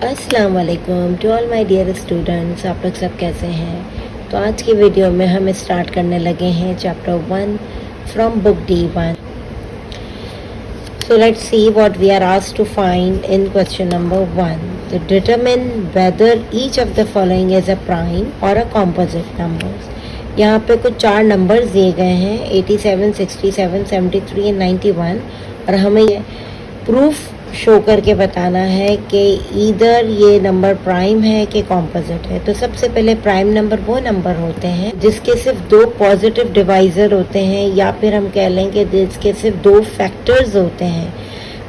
अस्सलाम वालेकुम to all my dear students. आप लोग सब कैसे हैं? तो आज की वीडियो में हम स्टार्ट करने लगे हैं chapter 1 from book D1। So let's see what we are asked to find in question number 1. To determine whether each of the following is a prime or a composite numbers. यहाँ पे कुछ 4 numbers दिए गए हैं 87, 67, 73 and 91 और हमें ये proof show करके बताना है कि इधर ये नंबर प्राइम है कि कॉम्पोजिट है। तो सबसे पहले प्राइम नंबर वो नंबर होते हैं जिसके सिर्फ 2 पॉजिटिव डिवाइजर होते हैं या फिर हम कह लें कि जिसके सिर्फ 2 फैक्टर्स होते हैं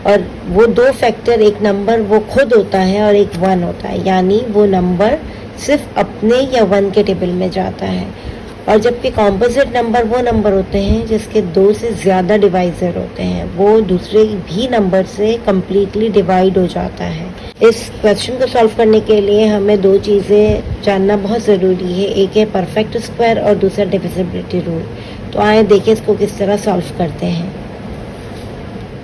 और वो 2 फैक्टर एक नंबर वो खुद होता है और एक 1 होता है, यानी वो नंबर सिर्फ अपने या 1 के टेबल में जाता है। और जबकि कॉम्पोजिट नंबर वो नंबर होते हैं जिसके 2 से ज़्यादा डिवाइजर होते हैं, वो दूसरे भी नंबर से कम्प्लीटली डिवाइड हो जाता है। इस क्वेश्चन को सॉल्व करने के लिए हमें 2 चीज़ें जानना बहुत ज़रूरी है, एक है परफेक्ट स्क्वायर और दूसरा डिविजिबिलिटी रूल। तो आए देखें इसको किस तरह सॉल्व करते हैं।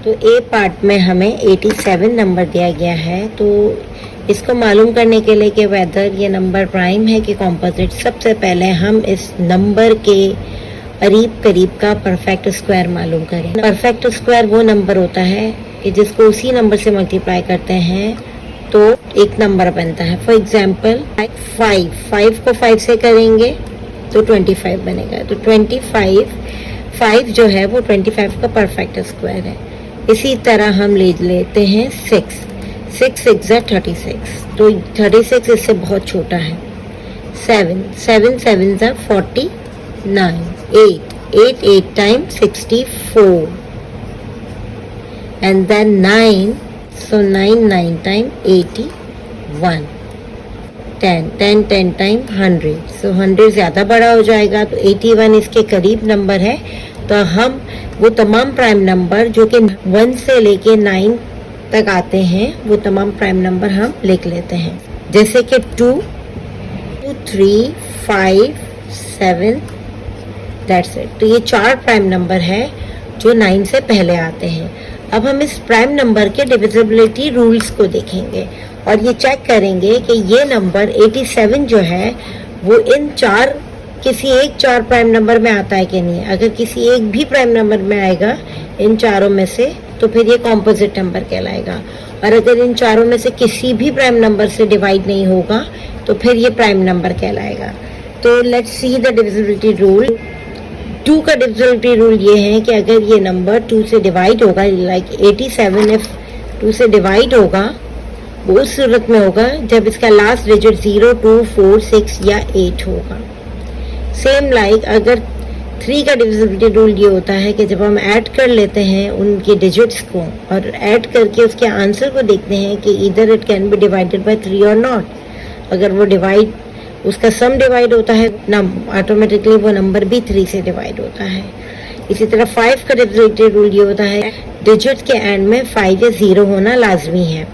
तो ए पार्ट में हमें 87 नंबर दिया गया है, तो इसको मालूम करने के लिए कि वेदर ये नंबर प्राइम है कि कॉम्पोजिट, सबसे पहले हम इस नंबर के करीब का परफेक्ट स्क्वायर मालूम करें। परफेक्ट स्क्वायर वो नंबर होता है कि जिसको उसी नंबर से मल्टीप्लाई करते हैं तो एक नंबर बनता है। फॉर एग्जाम्पल 5 को 5 से करेंगे तो 25 बनेगा। तो 5 जो है वो 25 का परफेक्ट स्क्वायर है। इसी तरह हम ले लेते हैं 6 6 are 36, तो 36 इससे बहुत छोटा है। 7 7 are 49, 8 times 64 and then 9, so 9 times 81, 10 times 100, so 100 ज़्यादा बड़ा हो जाएगा, तो 81 इसके करीब नंबर है। तो हम वो तमाम प्राइम नंबर जो कि 1 से लेके 9 तक आते हैं वो तमाम प्राइम नंबर हम लिख लेते हैं, जैसे कि 2, 3, 5, 7, दैट्स इट। तो ये 4 प्राइम नंबर है जो 9 से पहले आते हैं। अब हम इस प्राइम नंबर के डिविजिबिलिटी रूल्स को देखेंगे और ये चेक करेंगे कि ये नंबर 87 जो है वो इन किसी एक 4 प्राइम नंबर में आता है कि नहीं। अगर किसी एक भी प्राइम नंबर में आएगा इन चारों में से तो फिर ये कॉम्पोजिट नंबर कहलाएगा, और अगर इन चारों में से किसी भी प्राइम नंबर से डिवाइड नहीं होगा तो फिर ये प्राइम नंबर कहलाएगा। तो let's see the divisibility rule. 2 का डिविजिबिलिटी रूल ये है कि अगर ये नंबर 2 से डिवाइड होगा, लाइक 87 इफ 2 से डिवाइड होगा, वो उस सूरत में होगा जब इसका लास्ट डिजिट 0, 2, 4, 6 या 8 होगा। सेम लाइक अगर 3 का डिविजिबिलिटी रूल ये होता है कि जब हम ऐड कर लेते हैं उनके डिजिट्स को और ऐड करके उसके आंसर को देखते हैं कि इधर it can be divided by 3 और नॉट। अगर वो उसका सम डिवाइड होता है ना, ऑटोमेटिकली वो नंबर भी 3 से डिवाइड होता है। इसी तरह 5 का डिविजिबिलिटी रूल ये होता है डिजिट के एंड में 5 या 0 होना लाजमी है।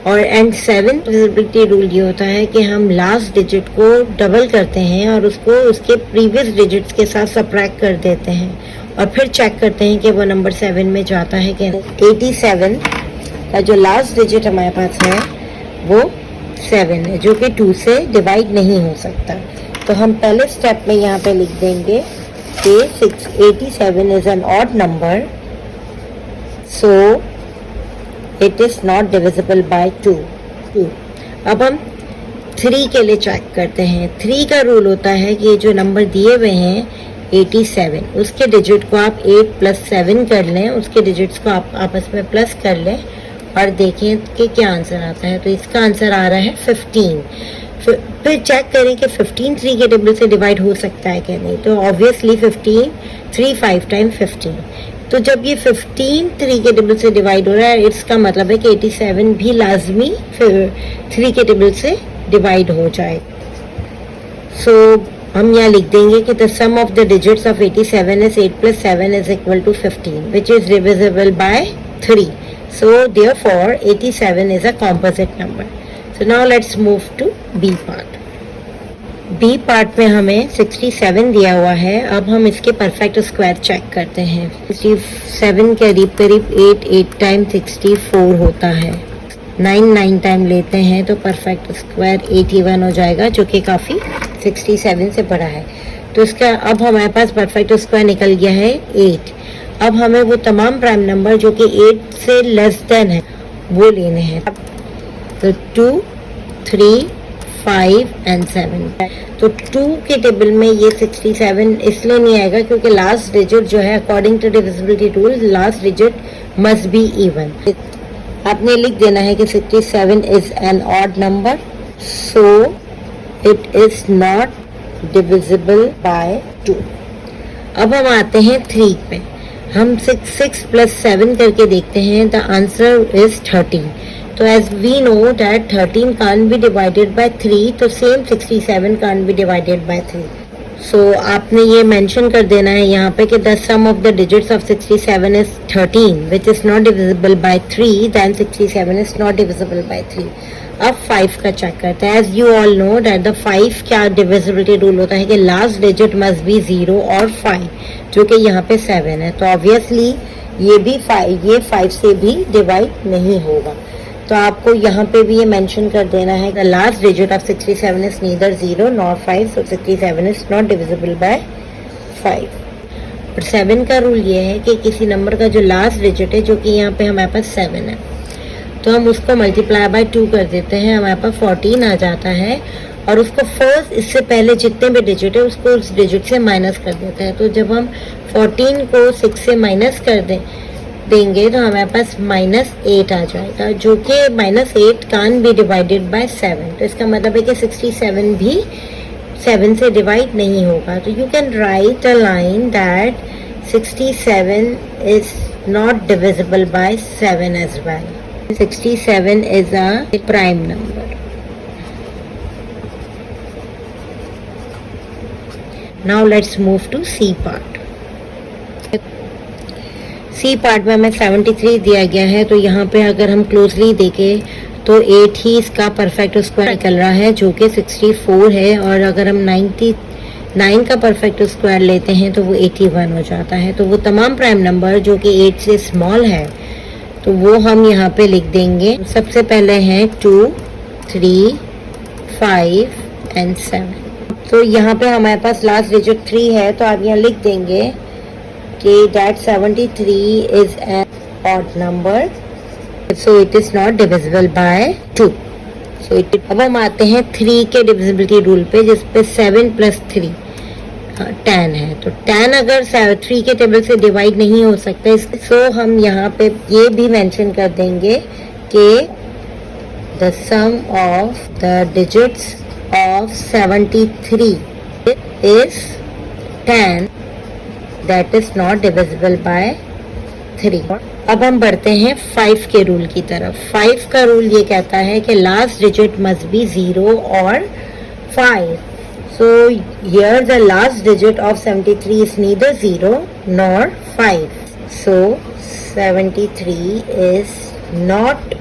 और एंड 7 डिविजिबिलिटी रूल ये होता है कि हम लास्ट डिजिट को डबल करते हैं और उसको उसके प्रीवियस डिजिट्स के साथ सबट्रैक्ट कर देते हैं और फिर चेक करते हैं कि वो नंबर 7 में जाता है कि 87 का जो लास्ट डिजिट हमारे पास है वो 7 है, जो कि 2 से डिवाइड नहीं हो सकता। तो हम पहले स्टेप में यहाँ पे लिख देंगे कि 87 is an odd number, so it is not divisible by 2। अब हम 3 के लिए चेक करते हैं। 3 का रूल होता है कि ये जो नंबर दिए हुए हैं 87, उसके डिजिट को आप 8 + 7 कर लें, उसके डिजिट्स को आप आपस में प्लस कर लें और देखें कि क्या आंसर आता है। तो इसका आंसर आ रहा है 15। फिर चेक करें कि 15 3 के टेबल से डिवाइड हो सकता है कि नहीं। तो ऑब्वियसली 15 3 5 टाइम 15। तो जब ये 15 3 के टेबल से डिवाइड हो रहा है, इसका मतलब है कि 87 भी लाजमी फिर 3 के टेबल से डिवाइड हो जाए। सो हम यहाँ लिख देंगे कि the sum of the digits of 87 is 8 + 7 is equal to 15 which is divisible by 3। So therefore 87 is a composite number. So now let's move to B part. B part में हमें 67 दिया हुआ है। अब हम इसके परफेक्ट स्क्वायर चेक करते हैं। 67 के करीब 8 टाइम 64 होता है। 9 टाइम लेते हैं तो परफेक्ट स्क्वायर 81 हो जाएगा, जो कि काफ़ी 67 से बड़ा है। तो इसका अब हमारे पास परफेक्ट स्क्वायर निकल गया है 8। अब हमें वो तमाम प्राइम नंबर जो कि 8 से लेस देन है वो लेने हैं। तो 2, 3, 5 एंड 7। तो 2 के टेबल में ये 67 इसलिए नहीं आएगा क्योंकि लास्ट डिजिट जो है according to divisibility rule last digit must be even. आपने लिख देना है कि 67 is an odd number, so it is not divisible by 2। अब हम आते हैं 3 पे। हम 6 प्लस 7 करके देखते हैं। The answer is 13। तो as we know that 13 can't be divided by 3, तो same 67 can't be divided by 3। So आपने ये मेंशन कर देना है यहाँ पे कि the sum of the digits of 67 is 13 which is not divisible by 3, then 67 is not divisible by 3। अब 5 का चेक करते हैं। As you all know that the 5 क्या डिविजिबिलिटी रूल होता है कि लास्ट डिजिट मस्ट बी 0 और 5, जो कि यहाँ पे 7 है। तो ऑब्वियसली ये 5 से भी डिवाइड नहीं होगा। तो आपको यहाँ पे भी ये मेंशन कर देना है the last digit of 67 is neither 0 nor 5, so 67 is not divisible bye 5। और 7 का रूल ये है कि किसी नंबर का जो लास्ट डिजिट है, जो कि यहाँ पे हमारे पास 7 है, तो हम उसको मल्टीप्लाई बाय 2 कर देते हैं, हमारे पास 14 आ जाता है। और उसको फर्स्ट इससे पहले जितने भी डिजिट है उसको उस डिजिट से माइनस कर देते हैं। तो जब हम 14 को 6 से माइनस कर देंगे तो हमारे पास -8 आ जाएगा, जो कि -8 कान बी डिवाइडेड बाय 7। तो इसका मतलब है कि 67 भी 7 से डिवाइड नहीं होगा। तो you can write a line that 67 is not divisible by 7 as well. 67 is a prime number. Now let's move to C part. C part में हमें 73 दिया गया है। तो यहाँ पे अगर हम क्लोजली देखें तो 8 ही इसका परफेक्ट स्क्वायर निकल रहा है, जो कि 64 है। और अगर हम 99 का परफेक्ट स्क्वायर लेते हैं तो वो 81 हो जाता है। तो वो तमाम प्राइम नंबर जो कि 8 से स्मॉल है तो वो हम यहाँ पे लिख देंगे। सबसे पहले हैं 2, 3, 5 एंड 7। तो यहाँ पे हमारे पास लास्ट डिजिट 3 है, तो आप यहाँ लिख देंगे कि that 73 is an odd number, so it is not divisible by 2। सो अब हम आते हैं 3 के डिविजिबिलिटी रूल पे, जिसपे 7 प्लस 3 10 है। तो 10 अगर 3 के टेबल से डिवाइड नहीं हो सकता, सो हम यहाँ पे ये भी मेंशन कर देंगे कि the sum of the digits of 73 is 10 that is not divisible by 3। अब हम बढ़ते हैं 5 के रूल की तरफ। 5 का रूल ये कहता है कि लास्ट डिजिट मस्ट बी 0 और 5। So here the last digit of 73 is neither 0 nor 5. So 73 is not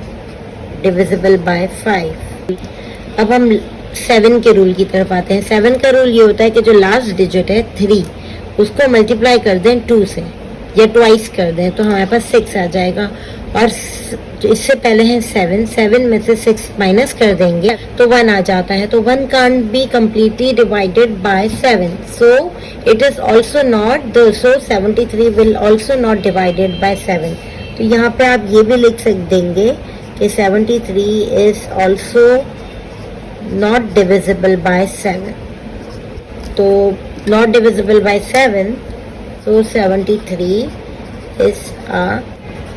divisible by 5. अब हम 7 के रूल की तरफ आते हैं। 7 का रूल ये होता है कि जो लास्ट डिजिट है 3 उसको मल्टीप्लाई कर दें 2 से या ट्वाइस कर दें तो हमारे पास 6 आ जाएगा। और इससे पहले है 7 में से 6 माइनस कर देंगे तो 1 आ जाता है। तो 1 can't be completely divided by 7, so it is also not, so 73 will also not divided by 7। तो यहाँ पे आप ये भी लिख देंगे कि 73 is also not divisible by 7। तो not divisible by 7, so 73 is a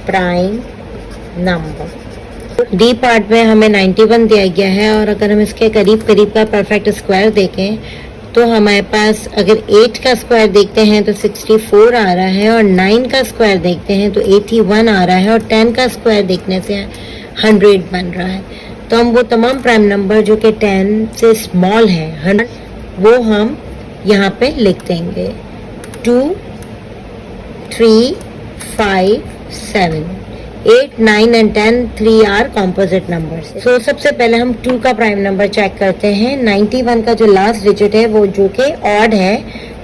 prime number. D part में हमें 91 दिया गया है और अगर हम इसके करीब करीब का परफेक्ट स्क्वायर देखें तो हमारे पास अगर 8 का स्क्वायर देखते हैं तो 64 आ रहा है और 9 का स्क्वायर देखते हैं तो 81 आ रहा है और 10 का स्क्वायर देखने से 100 बन रहा है। तो हम वो तमाम प्राइम नंबर जो कि 10 से स्मॉल है 100 वो हम यहाँ पे लिख देंगे। 2, 3, 5, 7, 8, 9 एंड 10 3 आर कॉम्पोजिट नंबर्स। सो सबसे पहले हम 2 का प्राइम नंबर चेक करते हैं। 91 का जो लास्ट डिजिट है वो जो कि ऑड है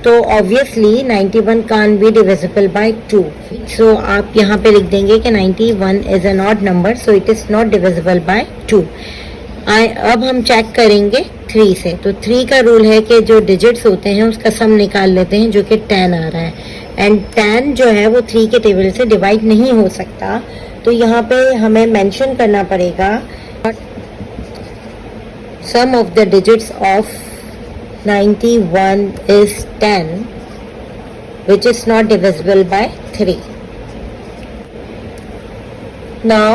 तो obviously 91 can't be divisible by 2. So आप यहाँ पे लिख देंगे कि 91 is an odd number, so it is not divisible by 2. अब हम चेक करेंगे 3 से. तो 3 का रूल है कि जो डिजिट्स होते हैं उसका सम निकाल लेते हैं, जो कि 10 आ रहा है. एंड 10 जो है वो 3 के टेबल से डिवाइड नहीं हो सकता. तो यहाँ पे हमें मेंशन करना पड़ेगा sum of the digits of 91 is 10, which is not divisible by 3. Now,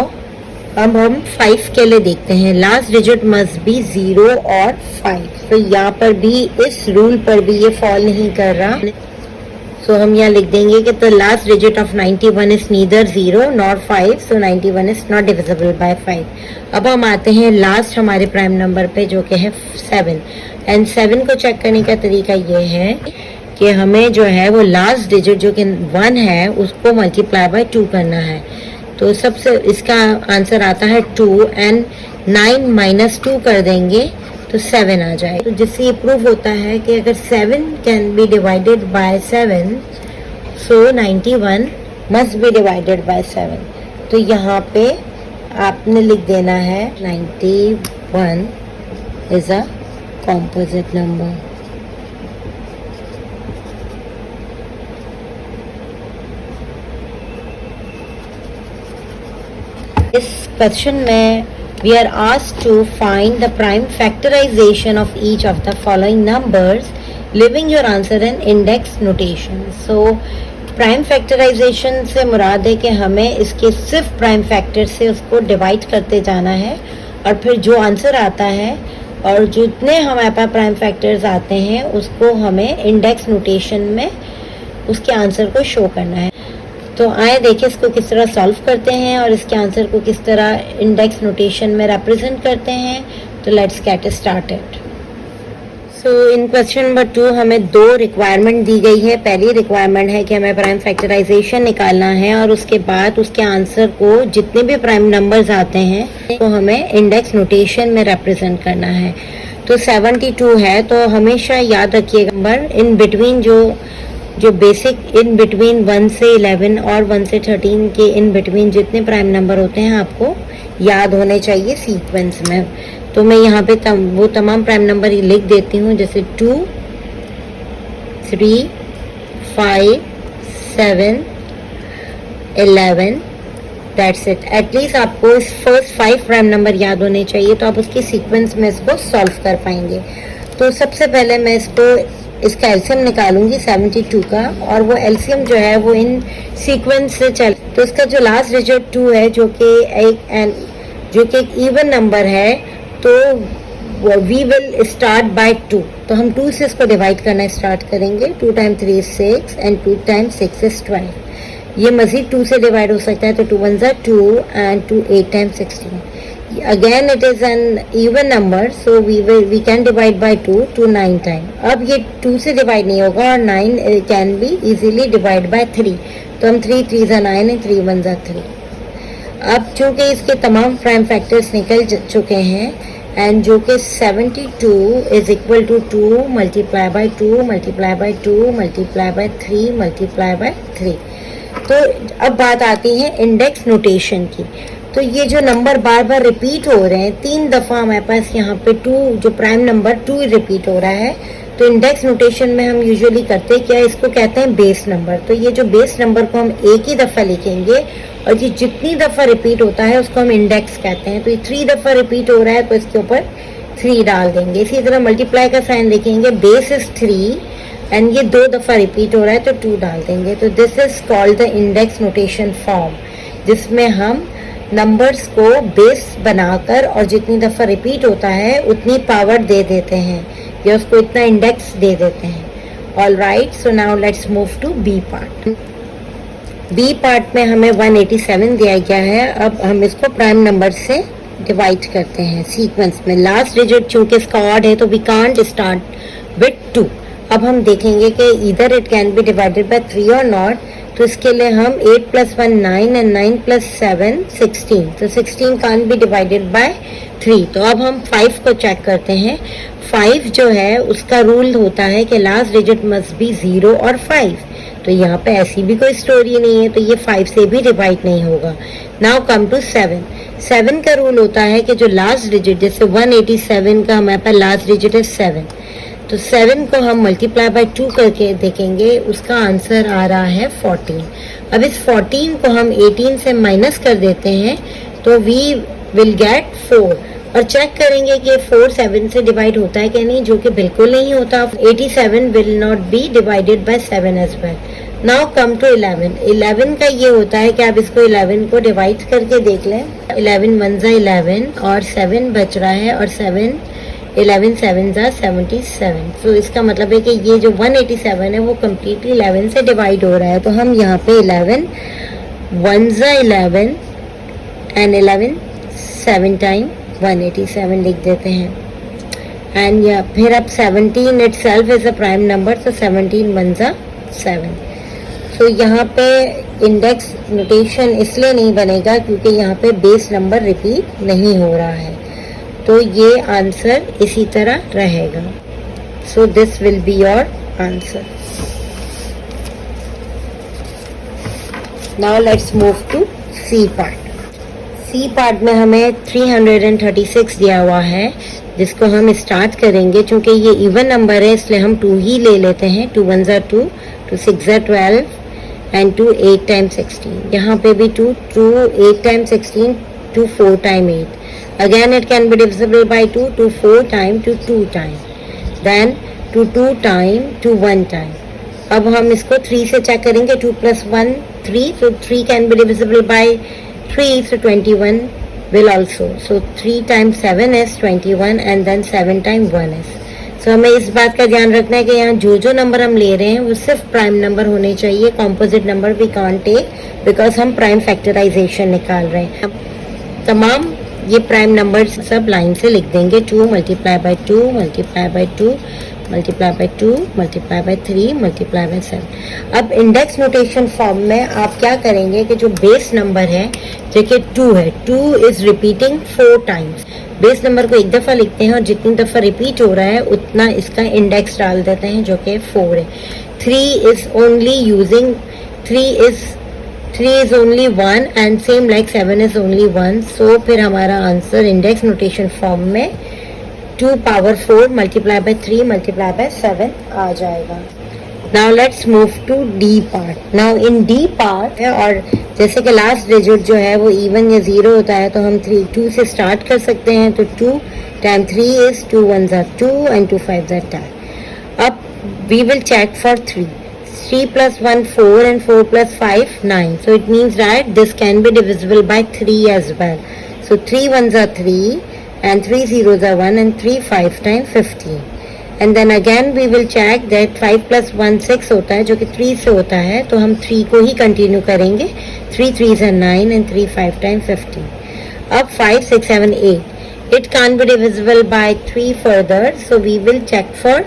अब हम 5 के लिए देखते हैं. लास्ट डिजिट मस्ट बी 0 और 5. तो यहाँ पर भी इस रूल पर भी ये फॉल नहीं कर रहा. सो हम यहाँ लिख देंगे कि the last digit of 91 is neither 0 nor 5, so 91 is not divisible bye 5. अब हम आते हैं लास्ट हमारे प्राइम नंबर पे, जो कि है 7. एंड 7 को चेक करने का तरीका ये है कि हमें जो है वो लास्ट डिजिट जो कि 1 है उसको मल्टीप्लाई बाय 2 करना है. तो सबसे इसका आंसर आता है 2. एंड 9 माइनस 2 कर देंगे तो 7 आ जाए. तो जिससे ये प्रूव होता है कि अगर 7 can be divided by 7, so 91 must be divided by 7. तो यहाँ पे आपने लिख देना है 91 इज अ composite number. इस क्वेश्चन में we are asked to find the prime factorization of each of the following numbers, leaving your answer in index notation. So prime factorization से मुराद है कि हमें इसके सिर्फ प्राइम फैक्टर से उसको डिवाइड करते जाना है और फिर जो आंसर आता है और जितने हमारे पास प्राइम फैक्टर्स आते हैं उसको हमें इंडेक्स नोटेशन में उसके आंसर को शो करना है. तो आए देखें इसको किस तरह सॉल्व करते हैं और इसके आंसर को किस तरह इंडेक्स नोटेशन में रिप्रेजेंट करते हैं. तो let's get started. So in question number 2 हमें 2 रिक्वायरमेंट दी गई है. पहली रिक्वायरमेंट है कि हमें प्राइम फैक्टराइजेशन निकालना है और उसके बाद उसके आंसर को जितने भी प्राइम नंबर्स आते हैं तो हमें इंडेक्स नोटेशन में रिप्रेजेंट करना है. तो 72 है, तो हमेशा याद रखिएगा नंबर इन बिटवीन जो बेसिक इन बिटवीन 1 से 11 और 1 से 13 के इन बिटवीन जितने प्राइम नंबर होते हैं आपको याद होने चाहिए सीक्वेंस में. तो मैं यहाँ पे वो तमाम प्राइम नंबर ही लिख देती हूँ, जैसे 2, 3, 5, 7, 11. That's it. एटलीस्ट आपको इस फर्स्ट 5 प्राइम नंबर याद होने चाहिए, तो आप उसकी सीक्वेंस में इसको सॉल्व कर पाएंगे. तो सबसे पहले मैं इसका एलसीएम निकालूंगी 72 का, और वो एलसीएम जो है वो इन सीक्वेंस से चल. तो इसका जो लास्ट डिजिट 2 है जो कि एक इवन नंबर है, तो वी विल स्टार्ट बाय 2. तो हम 2 से इसको डिवाइड करना स्टार्ट करेंगे. 2 time 3 is 6 and 2 time 6 is 12. ये मजीद 2 से डिवाइड हो सकता है, तो 2 1 are 2 and 2 8 time 16. Again it is an even number, so we can divide by 2 to 9 time. अब ये 2 से डिवाइड नहीं होगा और 9 can be easily divide by 3. तो हम 3 3 are 9 and 3 1 are 3. अब चूँकि इसके तमाम प्राइम फैक्टर्स निकल चुके हैं एंड जो कि 72 is equal to 2 multiply by 2 multiply by 2 multiply by 3 multiply by 3. तो अब बात आती है इंडेक्स नोटेशन की. तो ये जो नंबर बार बार रिपीट हो रहे हैं, 3 दफ़ा हमारे पास यहाँ पे 2 जो प्राइम नंबर 2 रिपीट हो रहा है. तो इंडेक्स नोटेशन में हम यूजुअली करते क्या, इसको कहते हैं बेस नंबर. तो ये जो बेस नंबर को हम एक ही दफ़ा लिखेंगे और ये जितनी दफ़ा रिपीट होता है उसको हम इंडेक्स कहते हैं. तो ये 3 दफ़ा रिपीट हो रहा है तो इसके ऊपर 3 डाल देंगे. इसी तरह मल्टीप्लाई का साइन लिखेंगे, बेस इज 3 एंड ये 2 दफ़ा रिपीट हो रहा है तो 2 डाल देंगे. तो this is called the index notation form, जिसमें हम नंबर्स को बेस बनाकर और जितनी दफ़ा रिपीट होता है उतनी पावर दे देते हैं या उसको इतना इंडेक्स दे देते हैं. All right, so now let's move to B part. B part में हमें 187 दिया गया है. अब हम इसको प्राइम नंबर से डिवाइड करते हैं सीक्वेंस में. लास्ट डिजिट चूंकि इसका ऑड है तो वी कांट स्टार्ट विथ 2. अब हम देखेंगे कि इधर it can be divided by 3 और नॉट. तो इसके लिए हम 8 + 1 9 and 9 + 7 16, तो 16 can't be divided by 3। तो अब हम 5 को चेक करते हैं। 5 जो है उसका रूल होता है कि लास्ट डिजिट मस्ट बी 0 और 5, तो यहाँ पे ऐसी भी कोई स्टोरी नहीं है, तो ये 5 से भी डिवाइड नहीं होगा। Now come to 7। 7 का रूल होता है कि जो लास्ट डिजिट, जैसे 187 का हमारे पास लास्ट डिजिट है 7, तो 7 को हम मल्टीप्लाई बाय 2 करके देखेंगे, उसका आंसर आ रहा है 14। अब इस 14 को हम 18 से माइनस कर देते हैं तो वी विल गेट 4, और चेक करेंगे कि 4 7 से डिवाइड होता है कि नहीं, जो कि बिल्कुल नहीं होता। 87 will not be divided by 7 as well. Now come to 11। 11 का ये होता है कि आप इसको 11 को डिवाइड करके देख लें। 11 1 ज़ा 11 और 7 बच रहा है, और 11 7 ज़ा 77। तो इसका मतलब है कि ये जो 187 है वो कम्प्लीटली 11 से डिवाइड हो रहा है। तो हम यहाँ पे 11 1 ज़ा 11 एंड 11 7 टाइम 187 लिख देते हैं। एंड या फिर अब 17 it self is a prime number, तो 17 1 ज़ा 7। तो यहाँ पे इंडेक्स नोटेशन इसलिए नहीं बनेगा क्योंकि यहाँ पे बेस नंबर रिपीट नहीं हो रहा है, तो ये आंसर इसी तरह रहेगा। So this will be your answer. Now let's move to C part. C part में हमें 336 दिया हुआ है, जिसको हम स्टार्ट करेंगे। चूंकि ये इवन नंबर है इसलिए हम 2 ही ले लेते हैं। 2 1 ज़ा 2, 2 6 ज़ा 12 एंड 2 8 टाइम 16। यहाँ पे भी 2 8 time 16, 2 4 time 8। Again it can be divisible by 2, 2 4 time, 2 2 time, then 2 2 time, 2 1 time। अब हम इसको 3 से चेक करेंगे। 2 + 1 3, so 3 can be divisible by 3, so 21 will also, so 3 times 7 is 21 and then 7 times 1 is। so हमें इस बात का ध्यान रखना है कि यहाँ जो नंबर हम ले रहे हैं वो सिर्फ प्राइम नंबर होने चाहिए। Composite number we can't take because हम प्राइम फैक्टराइजेशन निकाल रहे हैं। तमाम ये प्राइम नंबर सब लाइन से लिख देंगे। 2 multiply by 2 multiply by 2 multiply by 2 multiply by 3 multiply by 7। अब इंडेक्स नोटेशन फॉर्म में आप क्या करेंगे कि जो बेस नंबर है, देखिए 2 है, 2 is repeating 4 times. Base number को एक दफ़ा लिखते हैं और जितनी दफ़ा रिपीट हो रहा है उतना इसका इंडेक्स डाल देते हैं, जो कि 4 है। 3 is only using 3 is only 1 and same like 7 is only 1, so फिर हमारा आंसर इंडेक्स नोटेशन फॉर्म में 2 power 4 multiply by 3 multiply by 7 आ जाएगा। Now let's move to D part. Now in D part है, और जैसे कि लास्ट डिजिट जो है वो इवन या 0 होता है, तो हम 2 से स्टार्ट कर सकते हैं। तो 2 टाइम 3 is 2 1 ज़ा 2 and 2 5 ज़ा 10। अब we will check for 3 + 1 4 and 4 + 5 9, so it means that this can be divisible by 3 as well। so 3 1 ज़ा 3 and 3 0 ज़ा 1 and 3 5 times 15, and then again we will check that 5 + 1 6 होता है, जो कि 3 से होता है, तो हम 3 को ही कंटिन्यू करेंगे। 3 3 ज़ा 9 and 3 5 times 15। अब 5 6 7 8 it can't be divisible by 3 further, so we will check for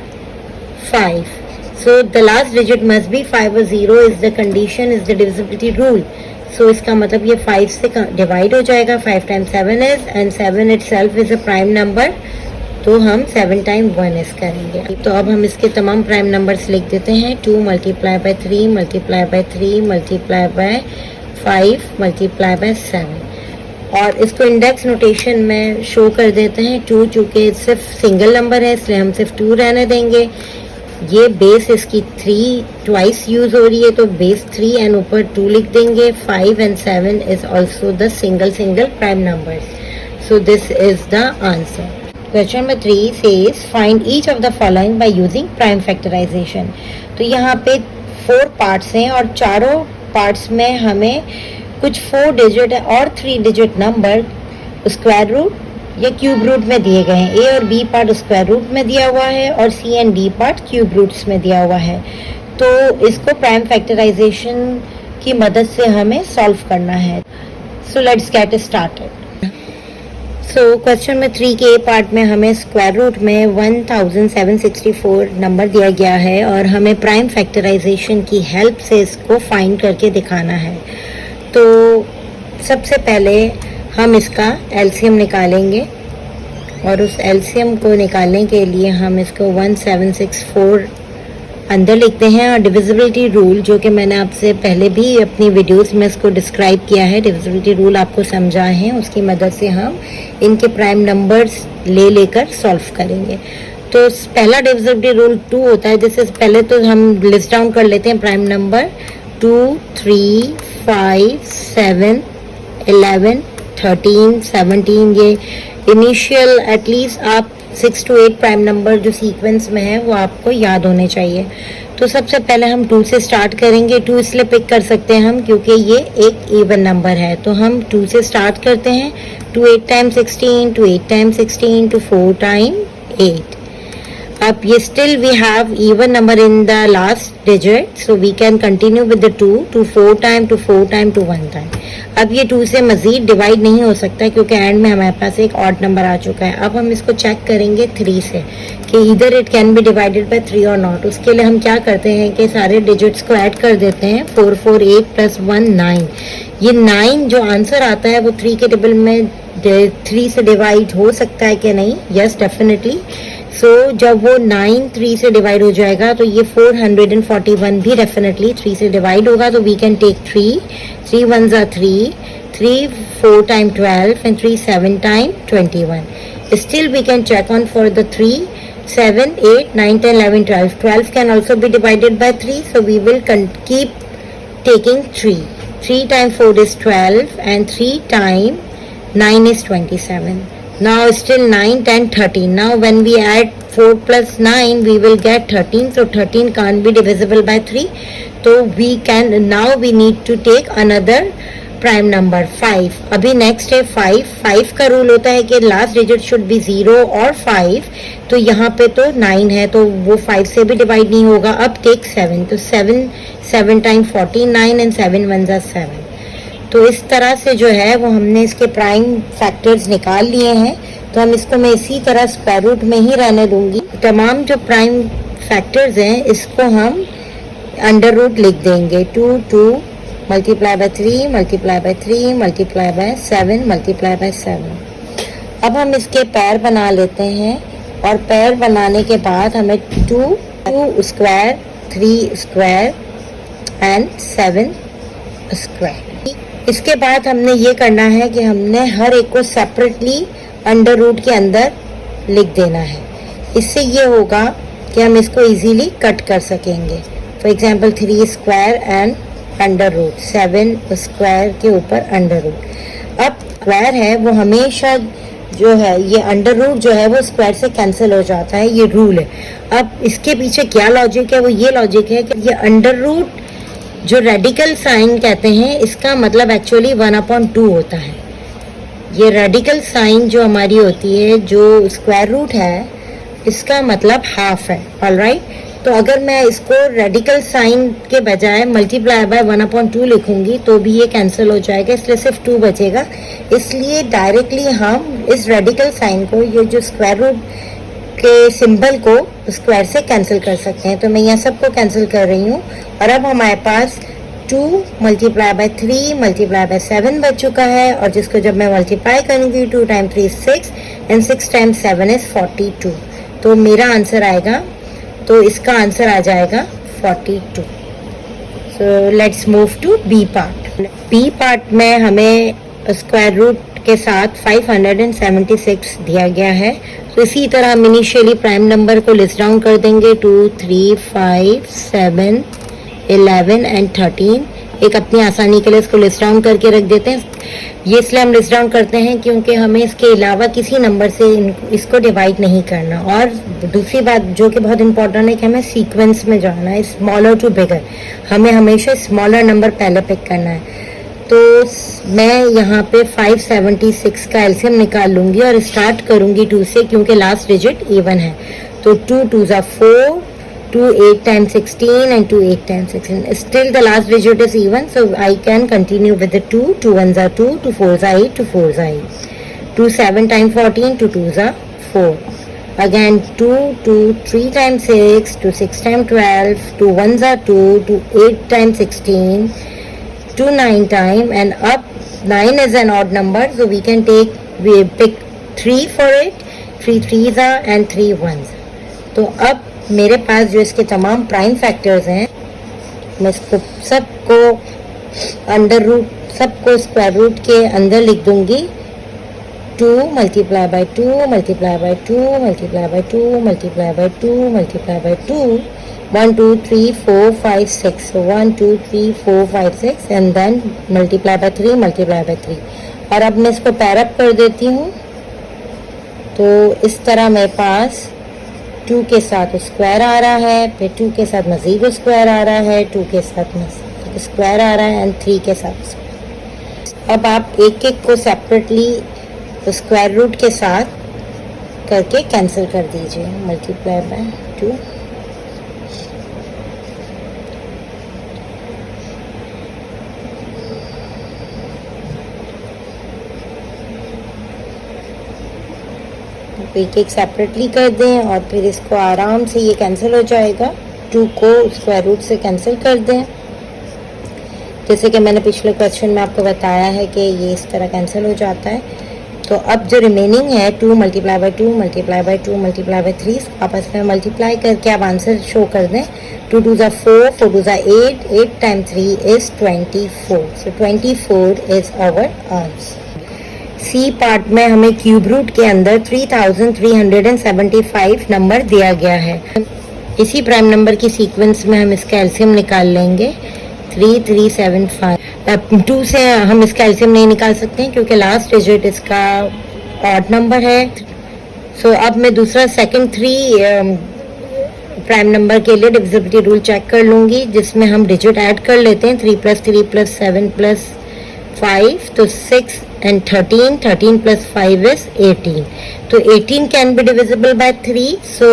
5। so the last digit must be 5 or 0 is the condition, is the divisibility rule। so इसका मतलब ये 5 से डिवाइड हो जाएगा। 5 times 7 is and 7 itself is a prime number, तो हम 7 times 1 is करेंगे। तो अब हम इसके तमाम प्राइम नंबर्स लिख देते हैं। 2 multiply by 3 multiply by 3 multiply bye 5 multiply by 7, और इसको इंडेक्स नोटेशन में शो कर देते हैं। 2 चूँकि सिर्फ सिंगल नंबर है इसलिए हम सिर्फ 2 रहने देंगे। ये बेस इसकी 3 ट्वाइस यूज हो रही है, तो बेस 3 एंड ऊपर 2 लिख देंगे। 5 and 7 is also the single prime number, so this is the answer. Question number 3 says find each of the following by using prime factorization। तो यहाँ पे 4 पार्ट्स हैं और चारों पार्ट्स में हमें कुछ 4 डिजिट और 3 डिजिट नंबर स्क्वायर रूट या क्यूब रूट में दिए गए हैं। ए और बी पार्ट स्क्वायर रूट में दिया हुआ है और C and D part cube roots में दिया हुआ है। तो इसको प्राइम फैक्टराइजेशन की मदद से हमें सॉल्व करना है। So let's get started. So question number 3 के ए पार्ट में हमें स्क्वायर रूट में 1764 नंबर दिया गया है और हमें प्राइम फैक्टराइजेशन की हेल्प से इसको फाइंड करके दिखाना है। तो सबसे पहले हम इसका एलसीएम निकालेंगे और उस एलसीएम को निकालने के लिए हम इसको 1764 अंदर लिखते हैं और डिविजिबिलिटी रूल, जो कि मैंने आपसे पहले भी अपनी वीडियोस में इसको डिस्क्राइब किया है, डिविजिबिलिटी रूल आपको समझा है, उसकी मदद से हम इनके प्राइम नंबर्स लेकर सॉल्व करेंगे। तो पहला डिविजिबिलिटी रूल 2 होता है, जिससे पहले तो हम लिस्ट डाउन कर लेते हैं प्राइम नंबर 2, 3, 5, 7, 11, 13, 17। ये इनिशियल एटलीस्ट आप 6 to 8 प्राइम नंबर जो सीक्वेंस में है वो आपको याद होने चाहिए। तो सबसे पहले हम 2 से स्टार्ट करेंगे। 2 इसलिए पिक कर सकते हैं हम क्योंकि ये एक इवन नंबर है। तो हम 2 से स्टार्ट करते हैं। 2 8 टाइम 16, 2 8 टाइम 16, to 4 टाइम 8। अब ये still we have even number in the last digit, so we can continue with the 2 to 4 time, to 4 time, to 1 time। अब ये 2 से मजीद डिवाइड नहीं हो सकता क्योंकि एंड में हमारे पास एक ऑड नंबर आ चुका है। अब हम इसको चेक करेंगे 3 से कि इधर it can be divided by 3 और नॉट। उसके लिए हम क्या करते हैं कि सारे डिजिट्स को ऐड कर देते हैं। 4 4 8 प्लस 1 9। ये 9 जो आंसर आता है वो 3 के टेबल में 3 से डिवाइड हो सकता है कि नहीं? Yes, definitely. सो जब वो 9 3 से डिवाइड हो जाएगा तो ये 441 भी डेफिनेटली 3 से डिवाइड होगा। तो we can take 3 1s are 3 4 time 12 and 3 7 time 21। Still we can check on for the 3 7 8 9 10 11 12 12 can also be divided by 3, so we will keep taking 3 times 4 is 12 and 3 times 9 is 27। Now still 9 10 13। Now when we add 4 plus 9 we will get 13, so 13 can't be divisible by 3, so we can now we need to take another prime number 5। अभी next है 5 का rule होता है कि last digit should be 0 और 5। तो यहाँ पे तो 9 है तो वो 5 से भी डिवाइड नहीं होगा। अब टेक 7, तो 7 टाइम 49 एंड 7 1s are 7। तो इस तरह से जो है वो हमने इसके प्राइम फैक्टर्स निकाल लिए हैं। तो हम इसको मैं इसी तरह स्क्वायर रूट में ही रहने दूंगी। तमाम जो प्राइम फैक्टर्स हैं इसको हम अंडर रूट लिख देंगे। 2 multiply by 3 multiply by 3 multiply by 7 multiply by 7। अब हम इसके पैर बना लेते हैं और पैर बनाने के बाद हमें 2 स्क्वायर 3 स्क्वायर एंड 7 स्क्वायर। इसके बाद हमने ये करना है कि हमने हर एक को सेपरेटली अंडर रूट के अंदर लिख देना है। इससे ये होगा कि हम इसको इजीली कट कर सकेंगे। For example 3 square and under root 7 square के ऊपर अंडर रूट। अब स्क्वायर है वो हमेशा जो है ये अंडर रूट जो है वो स्क्वायर से कैंसिल हो जाता है, ये रूल है। अब इसके पीछे क्या लॉजिक है? वो ये लॉजिक है कि ये अंडर रूट जो रेडिकल साइन कहते हैं इसका मतलब एक्चुअली 1/2 होता है। ये रेडिकल साइन जो हमारी होती है जो स्क्वायर रूट है इसका मतलब हाफ है। ऑलराइट, तो अगर मैं इसको रेडिकल साइन के बजाय मल्टीप्लाई बाय 1/2 लिखूंगी तो भी ये कैंसिल हो जाएगा, इसलिए सिर्फ 2 बचेगा। इसलिए डायरेक्टली हम इस रेडिकल साइन को, ये जो स्क्वायर रूट के सिंबल को स्क्वायर से कैंसिल कर सकते हैं। तो मैं यहाँ सबको कैंसिल कर रही हूँ और अब हमारे पास 2 मल्टीप्लाई बाय 3 मल्टीप्लाई बाय 7 बच चुका है और जिसको जब मैं मल्टीप्लाई करूँगी 2 टाइम 3 6 एंड 6 टाइम 7 इज 42। तो मेरा आंसर आएगा, तो इसका आंसर आ जाएगा 42। So let's move to B part. B part में हमें स्क्वायर रूट के साथ 576 दिया गया है। तो इसी तरह हम इनिशियली प्राइम नंबर को लिस्ट डाउन कर देंगे। 2 3 5 7 11 एंड 13। एक अपनी आसानी के लिए इसको लिस्ट डाउन करके रख देते हैं। ये इसलिए हम लिस्ट डाउन करते हैं क्योंकि हमें इसके अलावा किसी नंबर से इसको डिवाइड नहीं करना। और दूसरी बात जो कि बहुत इंपॉर्टेंट है कि हमें सीक्वेंस में जाना है, स्मॉलर टू बिगर। हमें हमेशा स्मॉलर नंबर पहले पिक करना है। तो मैं यहाँ पे 576 का एलसीएम निकाल लूंगी और स्टार्ट करूंगी 2 से क्योंकि लास्ट डिजिट इवन है। तो 2 2s are 4, 2 8 times 16 and 2 8 times 16. Still the last digit is even, so I can continue with the 2 1s are 2, 2 4s are 8, 2 4s are 8. 2 7 times 14, 2 2s are 4. Again 2, 2, 3 times 6, 2 6 times 12, 2 1s are 2, 2 8 times 16, 2 9 times, and up 9 is an odd number, so we pick 3 for it. 3 3s are and 3 1s. तो अब मेरे पास जो इसके तमाम prime factors हैं, मैं इसको सबको अंडर रूट, सबको स्क्वायर रूट के अंदर लिख दूंगी. 2 multiplied by 2 multiplied by 2 multiplied by 2 multiplied by 2 multiplied by 2, 1 2 3 4 5 6, so 1 2 3 4 5 6, and then multiply by 3 multiply by 3. और अब मैं इसको पैर अप कर देती हूँ. तो इस तरह मेरे पास 2 के साथ स्क्वायर आ रहा है, फिर 2 के साथ मजीद स्क्वायर आ रहा है, 2 के साथ मजीद स्क्वायर आ रहा है, एंड 3 के साथ स्क्वायर. अब आप एक एक को सेपरेटली स्क्वायर रूट के साथ करके कैंसिल कर दीजिए. Multiply by 2. एक एक सेपरेटली कर दें और फिर इसको आराम से ये कैंसिल हो जाएगा. 2 को स्क्वायर रूट से कैंसिल कर दें, जैसे कि मैंने पिछले क्वेश्चन में आपको बताया है कि ये इस तरह कैंसिल हो जाता है. तो अब जो रिमेनिंग है 2 multiply by 2 multiply by 2 multiply by 3, आपस में मल्टीप्लाई करके आप आंसर शो कर दें. 2 2s are 4, 4 2s are 8, 8 times 3 is 24. So 24 is our answer. C part में हमें क्यूब रूट के अंदर 3375 नंबर दिया गया है. इसी प्राइम नंबर की सीक्वेंस में हम इसका एलसीएम निकाल लेंगे. 3375. 2 से हम इसका एलसीएम नहीं निकाल सकते हैं क्योंकि लास्ट डिजिट इसका ऑड नंबर है. सो अब मैं दूसरा सेकंड 3 प्राइम नंबर के लिए डिविजिबिलिटी रूल चेक कर लूँगी, जिसमें हम डिजिट ऐड कर लेते हैं. 3 + 3 + 7 + 5, तो 6 and 13, 13 plus 5 is 18. So 18 can be divisible by 3. So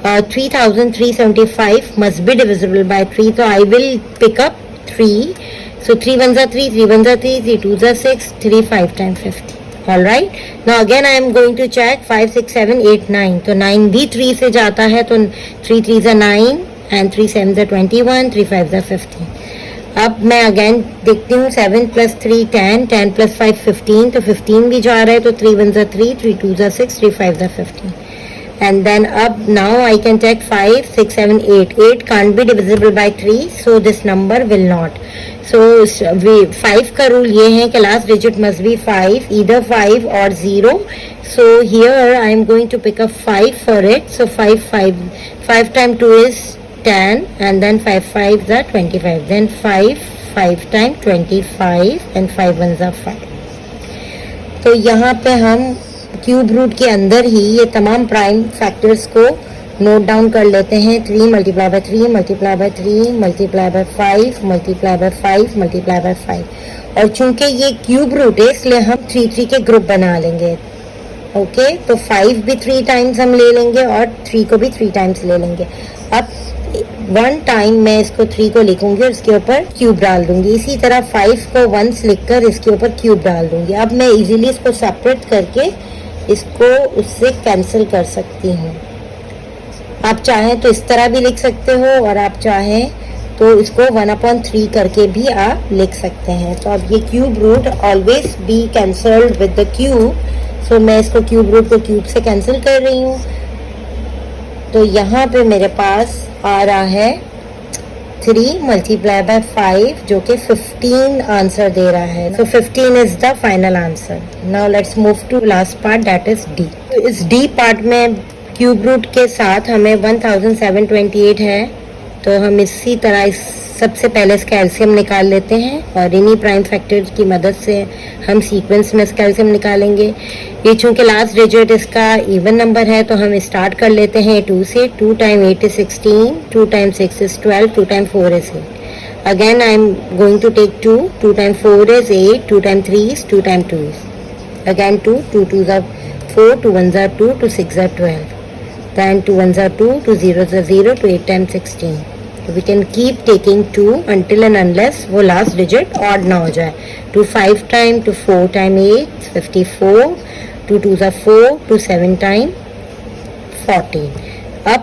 3375 must be divisible by 3. So I will pick up 3. So 3 1s are 3, 3 1s are 3, 3 2s are 6, 3 5 times 50. Alright. Now again I am going to check 5 6 7 8 9. तो 9 भी 3 से जाता है, तो 3 3s are 9 and 3 7s are 21, 3 5s are 15. अब मैं again देखती हूँ. 7 + 3 10, 10 + 5 15, तो 15 भी जा रहा है, तो 3 1s are 3, 3 2s are 6, 3 5s are 15. And then up now I can take 5 6 7 8. 8 can't be divisible by 3, so this number will not. So 5 का रूल ये है कि last digit must be 5, either 5 or 0. So here I am going to pick up 5 for it. So 5 times 2 is 10, and then 5 5s are 25. Then 5 times 25, and 5 1s are 5. तो यहाँ पे हम cube root के अंदर ही ये तमाम प्राइम फैक्टर्स को note down कर लेते हैं. 3 multiply by 3 multiply by 3 multiply bye 5 multiply by 5 multiply by 5. और चूंकि ये क्यूब रूट है इसलिए हम 3 3 के ग्रुप बना लेंगे. ओके, तो 5 भी 3 टाइम्स हम ले लेंगे और 3 को भी 3 टाइम्स ले लेंगे. अब 1 टाइम मैं इसको 3 को लिखूंगी और इसके ऊपर क्यूब डाल दूंगी. इसी तरह 5 को 1 लिखकर इसके ऊपर क्यूब डाल दूंगी. अब मैं इजीली इसको सेपरेट करके इसको उससे कैंसिल कर सकती हूँ. आप चाहें तो इस तरह भी लिख सकते हो और आप चाहें तो इसको 1/3 करके भी आप लिख सकते हैं. तो अब ये cube root always be cancelled with the cube. So मैं इसको क्यूब रूट को क्यूब से कैंसिल कर रही हूँ. तो यहाँ पे मेरे पास आ रहा है 3 मल्टीप्लाई बाय 5 जो कि 15 आंसर दे रहा है. So 15 is the final answer. Now let's move to last part, that is D. तो इस डी पार्ट में क्यूब रूट के साथ हमें 1728 है, तो हम इसी तरह इस सबसे पहले इसका एलसीएम निकाल लेते हैं और इन्हीं प्राइम फैक्टर्स की मदद से हम सीक्वेंस में इसका एलसीएम निकालेंगे. ये चूंकि लास्ट डिजिट इसका इवन नंबर है तो हम स्टार्ट कर लेते हैं 2 से. 2 time 8 is 16, 2 time 6 is 12, 2 time 4 is 8. Again I am going to take 2, 2 time 4 is 8, 2 time 3 is 2 time 2 is. Again 2, 2 2s are 4, 2 1s are 2, 2 6 are 12. Then 2 1s are 2, 2 0s are 0, 2 8 times 16. तो we can keep taking 2 until and unless वो last digit odd ना हो जाए. 2 5 time, 2 4 time 8 54, 2 2 are 4, 2 7 time 14. अब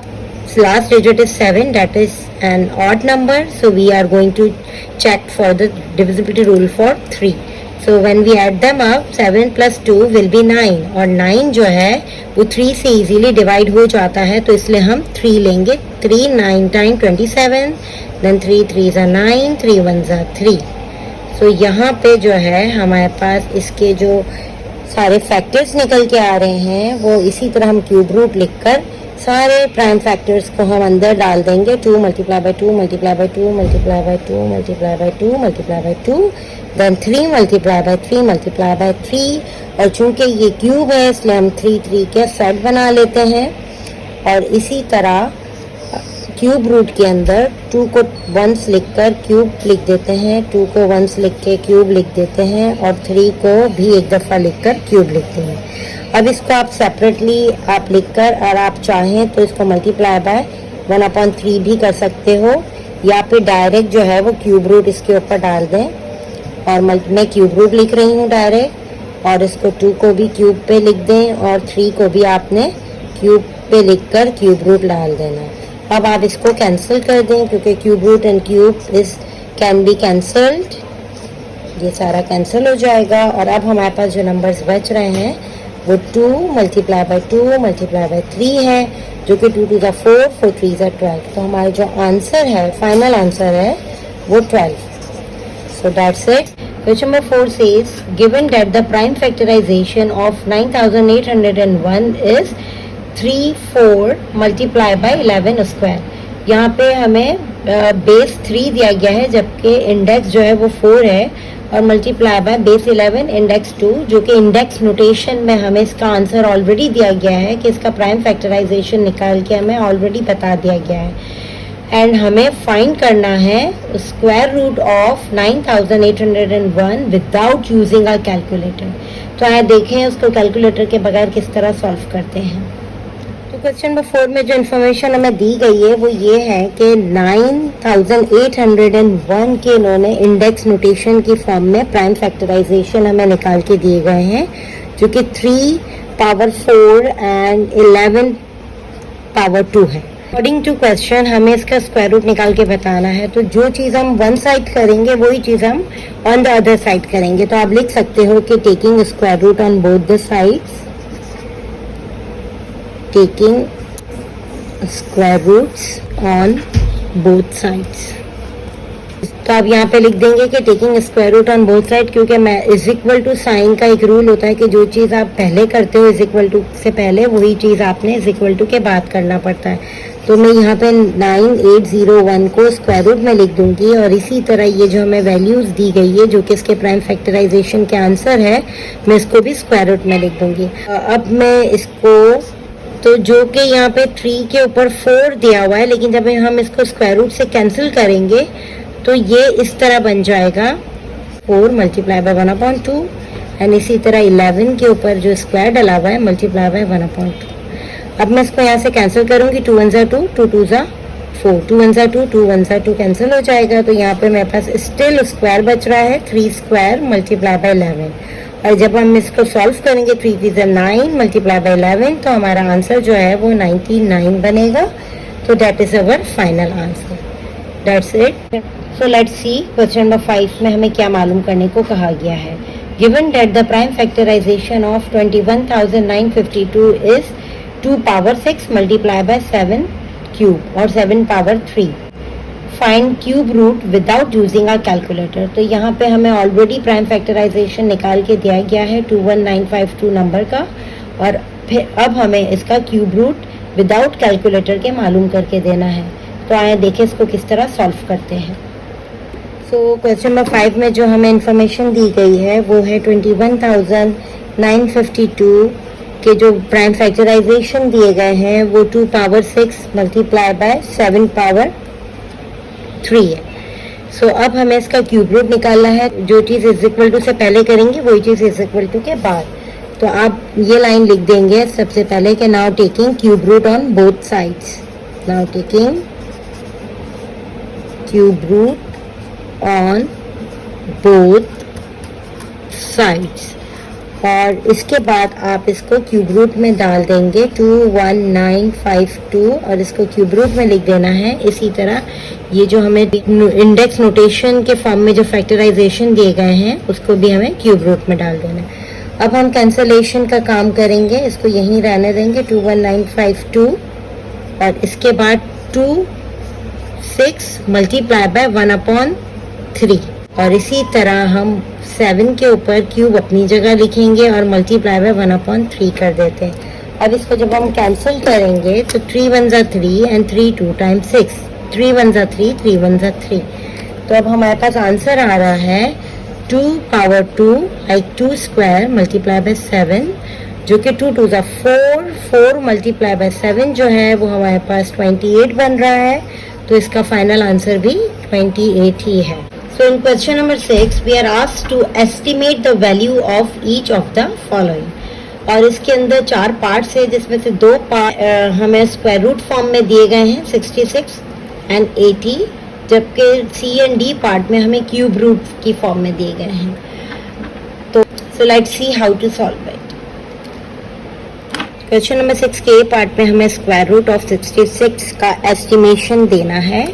last digit is 7, that is an odd number, so we are going to check for the divisibility rule for 3. So when we add them up, 7 plus 2 will be 9, और 9 जो है वो 3 से easily divide हो जाता है, तो इसलिए हम 3 लेंगे. 3 9 time 27, then 3 3s are 9, 3 1s are 3. so यहाँ पे जो है हमारे पास इसके जो सारे फैक्टर्स निकल के आ रहे हैं वो इसी तरह हम क्यूब रूट लिखकर सारे प्राइम फैक्टर्स को हम अंदर डाल देंगे. 2 multiply by 2 multiply by 2 multiply by 2 multiply by 2 multiply by 2, then 3 multiply by 3 multiply by 3. और चूंकि ये क्यूब है इसलिए हम 3 3 के सेट बना लेते हैं. और इसी तरह क्यूब रूट के अंदर 2 को वंस लिखकर क्यूब लिख देते हैं, 2 को वंस लिख के क्यूब लिख देते हैं, और 3 को भी एक दफ़ा लिखकर क्यूब लिखते हैं. अब इसको आप सेपरेटली आप लिखकर और आप चाहें तो इसको मल्टीप्लाई बाय 1/3 भी कर सकते हो, या फिर डायरेक्ट जो है वो क्यूब रूट इसके ऊपर डाल दें. और मैं क्यूब रूट लिख रही हूँ डायरेक्ट, और इसको 2 को भी क्यूब पे लिख दें और 3 को भी आपने क्यूब पे लिखकर क्यूब रूट डाल देना. अब आप इसको कैंसिल कर दें क्योंकि cube root and cube is can be cancelled. ये सारा कैंसिल हो जाएगा. और अब हमारे पास जो नंबर्स बच रहे हैं वो 2 मल्टीप्लाई बाई 2 मल्टीप्लाई बाई 3 है, जो कि 2 2 are 4, 4 3 are 12. तो हमारा जो आंसर है, फाइनल आंसर है वो 12. So that's it. Question number 4 says, given that the prime factorization of 9801 is 3 4 multiplied by 11 square. यहाँ पे हमें बेस 3 दिया गया है जबकि इंडेक्स जो है वो 4 है, और मल्टीप्लाई बाय बेस 11 इंडेक्स 2, जो कि इंडेक्स नोटेशन में हमें इसका आंसर ऑलरेडी दिया गया है कि इसका प्राइम फैक्टराइजेशन निकाल के हमें ऑलरेडी बता दिया गया है. एंड हमें फाइंड करना है square root of 9801 without using a calculator. तो आइए देखें उसको कैलकुलेटर के बगैर किस तरह सॉल्व करते हैं. तो क्वेश्चन नंबर 4 में जो इन्फॉर्मेशन हमें दी गई है वो ये है कि 9801 के इन्होंने इंडेक्स नोटेशन की फॉर्म में प्राइम फैक्टराइजेशन हमें निकाल के दिए गए हैं, जो कि 3 पावर 4 एंड 11 पावर 2 है. अकॉर्डिंग टू क्वेश्चन हमें इसका स्क्वायर रूट निकाल के बताना है. तो जो चीज़ हम वन साइड करेंगे वही चीज़ हम ऑन द अदर साइड करेंगे. तो आप लिख सकते हो कि taking square root on both the sides, taking square roots on both sides. तो आप यहाँ पे लिख देंगे कि taking square root on both side, क्योंकि मैं इज इक्वल टू साइन का एक रूल होता है कि जो चीज़ आप पहले करते हो इज इक्वल टू से पहले वही चीज़ आपने इज इक्वल टू के बाद करना पड़ता है. तो मैं यहाँ पे 9801 को स्क्वायर रूट में लिख दूंगी, और इसी तरह ये जो हमें वैल्यूज़ दी गई है जो कि इसके प्राइम फैक्टराइजेशन के आंसर है, मैं इसको भी स्क्वायर रूट में लिख दूंगी. अब मैं इसको, तो जो कि यहाँ पे 3 के ऊपर 4 दिया हुआ है, लेकिन जब हम इसको स्क्वायर रूट से कैंसिल करेंगे तो ये इस तरह बन जाएगा 4 मल्टीप्लाई बाय 1/2, एंड इसी तरह 11 के ऊपर जो स्क्वायर डला हुआ है मल्टीप्लाई बाय 1/2. अब मैं इसको यहाँ से कैंसिल करूँगी. 2 1s are 2, 2 2s are 4, 2 1s are 2, 2 1s are 2 cancel हो जाएगा. तो यहाँ पे मेरे पास स्टिल स्क्वायर बच रहा है 3 स्क्वायर मल्टीप्लाई बाय 11. और जब हम इसको सॉल्व करेंगे 3 3 are 9 मल्टीप्लाई बाय 11, तो हमारा आंसर जो है वो 99 बनेगा. तो that is our final answer. That's it. So let's C question number 5 में हमें क्या मालूम करने को कहा गया है. Given that the prime factorization of 21952 is 2 power 6 multiply by 7 cube और 7 power 3. Find cube root without using a calculator. तो यहाँ पे हमें ऑलरेडी प्राइम फैक्टराइजेशन निकाल के दिया गया है 21952 नंबर का, और फिर अब हमें इसका क्यूब रूट विदाउट कैलकुलेटर के मालूम करके देना है. तो आइए देखें इसको किस तरह सॉल्व करते हैं. सो क्वेश्चन नंबर 5 में जो हमें इंफॉर्मेशन दी गई है वो है 21952 के जो प्राइम फैक्टराइजेशन दिए गए हैं वो 2 पावर 6 मल्टीप्लाई बाय 7 पावर 3 है. सो अब हमें इसका क्यूब रूट निकालना है. जो चीज़ इज इक्वल टू से पहले करेंगे वही चीज़ इज इक्वल टू के बाद. तो आप ये लाइन लिख देंगे सबसे पहले कि now taking cube root on both sides. Now taking cube root on both sides. और इसके बाद आप इसको क्यूब रूट में डाल देंगे 21952 और इसको क्यूब रूट में लिख देना है। इसी तरह ये जो हमें इंडेक्स नोटेशन के फॉर्म में जो फैक्टराइजेशन दिए गए हैं उसको भी हमें क्यूब रूट में डाल देना है। अब हम कैंसलेशन का काम करेंगे, इसको यहीं रहने देंगे 21952 और इसके बाद 2 6 मल्टीप्लाई बाय 1/3 और इसी तरह हम 7 के ऊपर क्यूब अपनी जगह लिखेंगे और मल्टीप्लाई बाय 1/3 कर देते हैं। अब इसको जब हम कैंसिल करेंगे तो 3 1 ज़ा 3 एंड 3 2 टाइम्स 6, 3 1 ज़ा 3, 3 1 ज़ा 3। तो अब हमारे पास आंसर आ रहा है 2 power 2 like 2 square multiply by 7 जो कि 2 2 ज़ा 4, 4 मल्टीप्लाई बाय 7 जो है वो हमारे पास 28 बन रहा है। तो इसका फाइनल आंसर भी 28 ही है। So in question number 6 we are asked to estimate the value of each of the following। और इसके अंदर 4 पार्ट्स है जिसमें से 2 पार्ट हमें स्क्वायर रूट फॉर्म में दिए गए हैं 66 एंड 80, जबकि सी एंड डी पार्ट में हमें क्यूब रूट की फॉर्म में दिए गए हैं। तो so let's see how to solve it. Question number 6 के पार्ट में हमें स्क्वायर रूट ऑफ 66 का एस्टिमेशन देना है।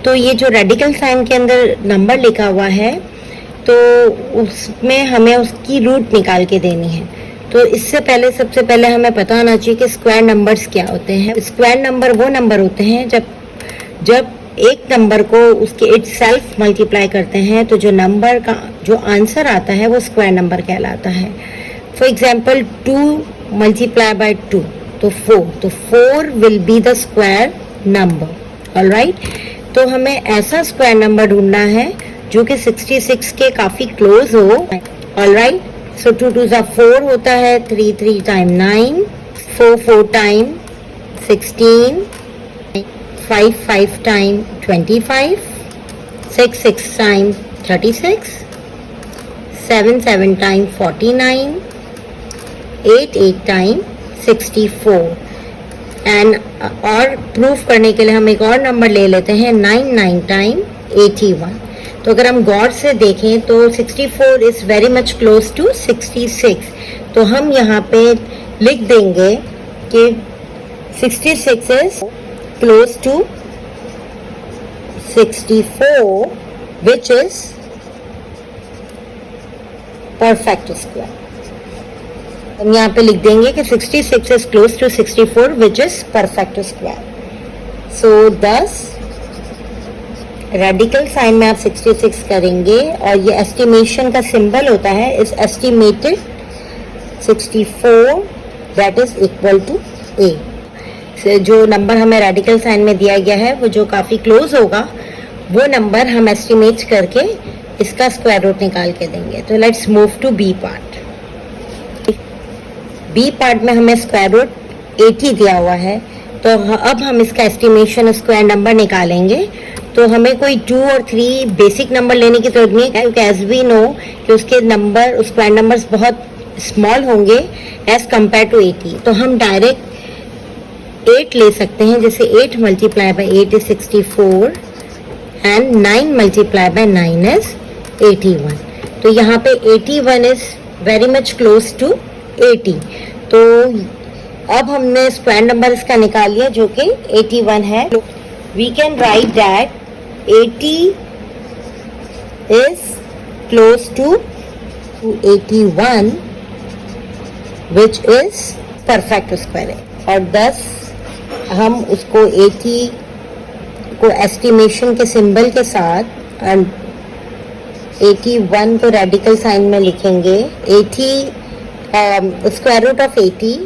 तो ये जो रेडिकल साइन के अंदर नंबर लिखा हुआ है तो उसमें हमें उसकी रूट निकाल के देनी है। तो इससे पहले सबसे पहले हमें पता होना चाहिए कि स्क्वायर नंबर्स क्या होते हैं। स्क्वायर नंबर वो नंबर होते हैं जब एक नंबर को उसके इटसेल्फ मल्टीप्लाई करते हैं तो जो नंबर का जो आंसर आता है वो स्क्वायर नंबर कहलाता है। फॉर एग्जाम्पल 2 मल्टीप्लाई बाय 2 तो 4, तो 4 will be the square number. Alright, तो हमें ऐसा स्क्वायर नंबर ढूंढना है जो कि 66 के काफी क्लोज हो। ऑलराइट, सो 2 2 ज़ा 4 होता है, 3 3 time 9, 4 4 time 16, 5 5 time 25, 6 6 time 36, 7 7 time 49, 8 8 time 64 and और प्रूफ करने के लिए हम एक और नंबर ले लेते हैं 9 9 टाइम 81। तो अगर हम गौर से देखें तो 64 is very much close to 66। तो हम यहाँ पे लिख देंगे कि 66 is close to 64 which is perfect square. हम यहाँ पे लिख देंगे कि 66 is close to 64 which is perfect square. So this radical sign में आप 66 करेंगे और ये एस्टिमेशन का सिंबल होता है is estimated 64 that is equal to a. जो नंबर हमें रेडिकल साइन में दिया गया है वो जो काफी क्लोज होगा वो नंबर हम एस्टिमेट करके इसका स्क्वायर रूट निकाल के देंगे। तो let's move to B part. B part में हमें स्क्वायर रूट 80 दिया हुआ है। तो अब हम इसका एस्टिमेशन स्क्वायर नंबर निकालेंगे। तो हमें कोई 2 और 3 बेसिक नंबर लेने की जरूरत नहीं है क्योंकि एज वी नो कि उसके नंबर स्क्वायर नंबर्स बहुत स्मॉल होंगे एज कंपेयर टू 80। तो हम डायरेक्ट 8 ले सकते हैं, जैसे 8 multiply by 8 is 64 and 9 multiply by 9 is 81। तो यहाँ पे 81 is very much close to 80। तो अब हमने स्क्वायर नंबर इसका निकाल लिया जो कि 81 है। We can write that 80 is close to 81 which is perfect square है। और 10 हम उसको 80 को एस्टिमेशन के सिंबल के साथ एंड 81 को रेडिकल साइन में लिखेंगे। 80 square root of 80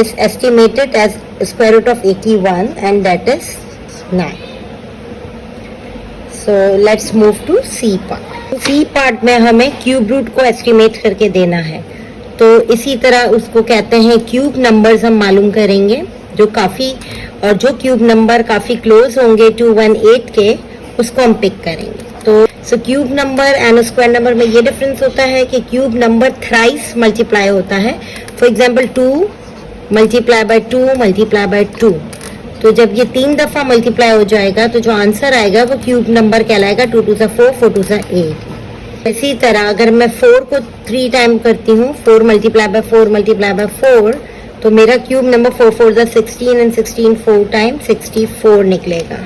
is estimated as square root of 81 and that is 9. So let's move to C part। C part में हमें क्यूब रूट को एस्टिमेट करके देना है। तो इसी तरह उसको कहते हैं क्यूब नंबर्स हम मालूम करेंगे जो काफ़ी और जो क्यूब नंबर काफ़ी क्लोज होंगे 218 के उसको हम पिक करेंगे। तो cube number and square number में ये डिफरेंस होता है कि क्यूब नंबर थ्राइस मल्टीप्लाई होता है। For example 2 multiply by 2 multiply by 2 तो जब ये 3 दफा मल्टीप्लाई हो जाएगा तो जो आंसर आएगा वो क्यूब नंबर कहलाएगा। 2 2 4, 4 2 8। इसी तरह अगर मैं 4 को 3 टाइम करती हूँ, 4 मल्टीप्लाई बाय 4 मल्टीप्लाई बाय 4, तो मेरा क्यूब नंबर 4 4 16 एंड 16 4 टाइम 64 निकलेगा।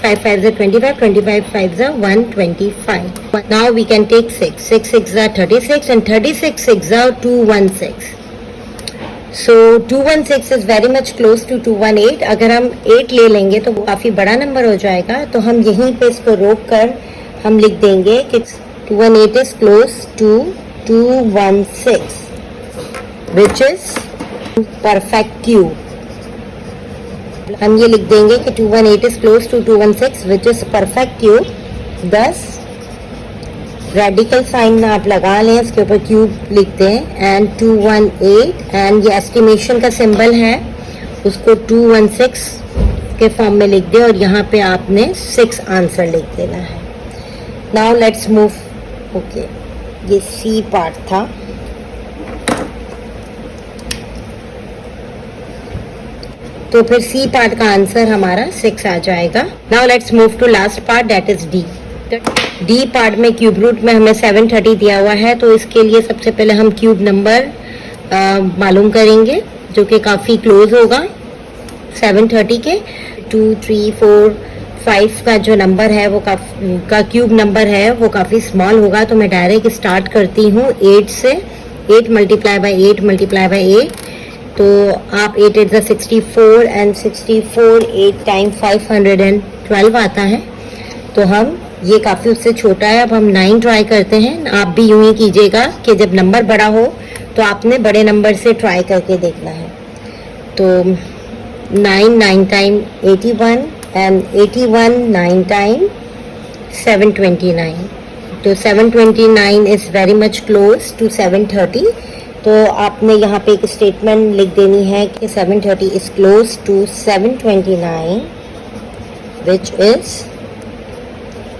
5 5 25, 25 5 125. Now we can take 6. 6 6 36 and 36 6 216. So 216 is very much close to 218. अगर हम 8 ले लेंगे तो वो काफ़ी बड़ा नंबर हो जाएगा, तो हम यहीं पे इसको रोक कर हम लिख देंगे कि 218 is close to 216, which is perfect cube. हम ये लिख देंगे कि 218 is close to 216, which is perfect cube. thus radical sign आप लगा लें, इसके ऊपर क्यूब लिखते हैं एंड 218 एंड ये एस्टिमेशन का सिंबल है, उसको 216 के फॉर्म में लिख दें और यहाँ पे आपने 6 आंसर लिख देना है। Now let's move. ओके, ये सी पार्ट था। तो फिर सी पार्ट का आंसर हमारा 6 आ जाएगा। Now let's move to last part, that is D. D part में क्यूब रूट में हमें 730 दिया हुआ है, तो इसके लिए सबसे पहले हम क्यूब नंबर मालूम करेंगे जो कि काफ़ी क्लोज होगा 730 के। 2 3 4 5 का जो नंबर है वो का क्यूब नंबर है वो काफ़ी स्मॉल होगा, तो मैं डायरेक्ट स्टार्ट करती हूँ 8 से। 8 मल्टीप्लाई बाई 8 मल्टीप्लाई बाई 8, तो आप 8 8 64 एंड 64 8 टाइम 512 आता है। तो हम ये काफ़ी उससे छोटा है। अब हम 9 ट्राई करते हैं। आप भी यूं ही कीजिएगा कि जब नंबर बड़ा हो तो आपने बड़े नंबर से ट्राई करके देखना है। तो 9 टाइम 81 एंड 81 9 टाइम 729। तो 729 is very much close to 730। तो आपने यहाँ पे एक स्टेटमेंट लिख देनी है कि 730 is close to 729, which is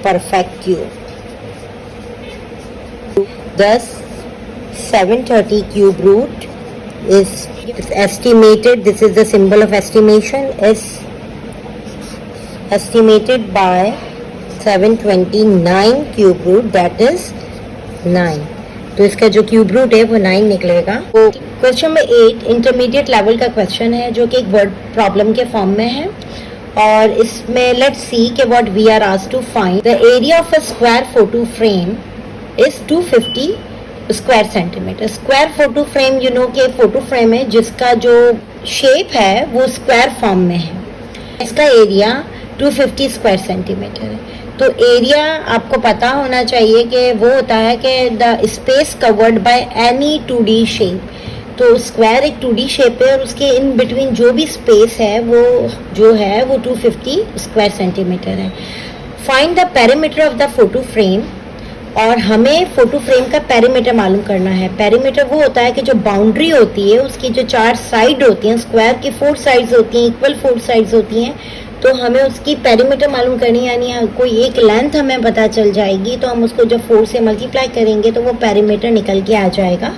perfect cube. Thus 730 cube root is estimated, this is the symbol of estimation, is estimated by 729 cube root, that is 9। तो इसका जो क्यूब रूट है वो 9 निकलेगा। तो क्वेश्चन नंबर 8 इंटरमीडिएट लेवल का question है जो कि एक वर्ड प्रॉब्लम के फॉर्म में है, और इसमें लेट्स सी कि what we are asked to find the area of a square photo frame is 250 square centimetre. Square photo frame, you know कि फोटो फ्रेम है जिसका जो शेप है वो स्क्वायर फॉर्म में है। इसका एरिया 250 स्क्वायर सेंटीमीटर है। तो एरिया आपको पता होना चाहिए कि वो होता है कि the space covered by any 2D shape. तो स्क्वायर एक 2D शेप है और उसके इन बिटवीन जो भी स्पेस है वो जो है वो 250 स्क्वायर सेंटीमीटर है। Find the perimeter of the photo frame, और हमें फोटो फ्रेम का पेरीमीटर मालूम करना है। पेरीमीटर वो होता है कि जो बाउंड्री होती है उसकी जो 4 साइड होती हैं, स्क्वायर की 4 साइड्स होती हैं, इक्वल 4 साइड्स होती हैं, तो हमें उसकी पेरीमीटर मालूम करनी, यानी कोई एक लेंथ हमें पता चल जाएगी तो हम उसको जब 4 से मल्टीप्लाई करेंगे तो वो पेरीमीटर निकल के आ जाएगा।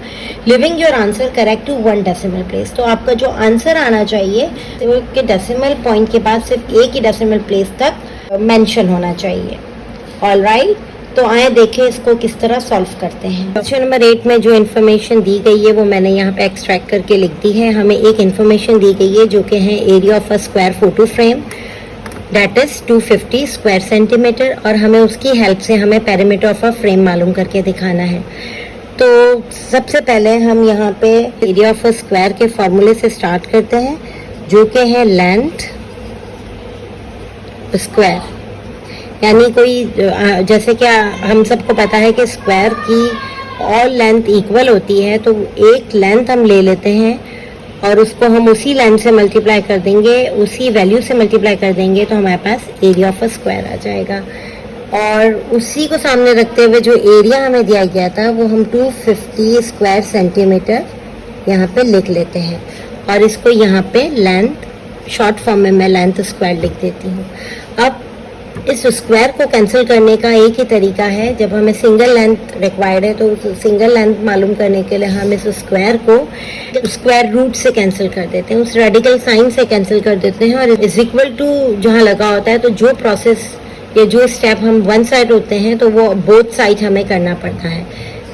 Leaving your answer correct to 1 decimal place. तो आपका जो आंसर आना चाहिए वो के डेसिमल पॉइंट के बाद सिर्फ एक ही डेसिमल प्लेस तक मेंशन होना चाहिए। ऑल राइट, तो आए देखें इसको किस तरह सॉल्व करते हैं। क्वेश्चन नंबर 8 में जो इन्फॉर्मेशन दी गई है वो मैंने यहाँ पे एक्सट्रैक्ट करके लिख दी है। हमें एक इन्फॉर्मेशन दी गई है जो कि है area of a square photo frame, that is 250 square centimetre, और हमें उसकी हेल्प से हमें पेरीमीटर ऑफ अ फ्रेम मालूम करके दिखाना है। तो सबसे पहले हम यहाँ पे एरिया ऑफ अ स्क्वायर के फॉर्मूले से स्टार्ट करते हैं जो कि है लेंथ स्क्वायर, यानी कोई जैसे कि हम सबको पता है कि स्क्वायर की ऑल लेंथ इक्वल होती है, तो एक लेंथ हम ले लेते हैं और उसको हम उसी लेंथ से मल्टीप्लाई कर देंगे, उसी वैल्यू से मल्टीप्लाई कर देंगे, तो हमारे पास एरिया ऑफ अ स्क्वायर आ जाएगा। और उसी को सामने रखते हुए जो एरिया हमें दिया गया था वो हम 250 स्क्वायर सेंटीमीटर यहाँ पे लिख लेते हैं, और इसको यहाँ पे लेंथ शॉर्ट फॉर्म में मैं लेंथ स्क्वायर लिख देती हूँ। अब इस स्क्वायर को कैंसिल करने का एक ही तरीका है, जब हमें सिंगल लेंथ रिक्वायर्ड है तो उस सिंगल लेंथ मालूम करने के लिए हम इस स्क्वायर को स्क्वायर रूट से कैंसिल कर देते हैं, उस रेडिकल साइन से कैंसिल कर देते हैं और इज इक्वल टू जहाँ लगा होता है तो जो प्रोसेस या जो स्टेप हम वन साइड होते हैं तो वो बोथ साइड हमें करना पड़ता है।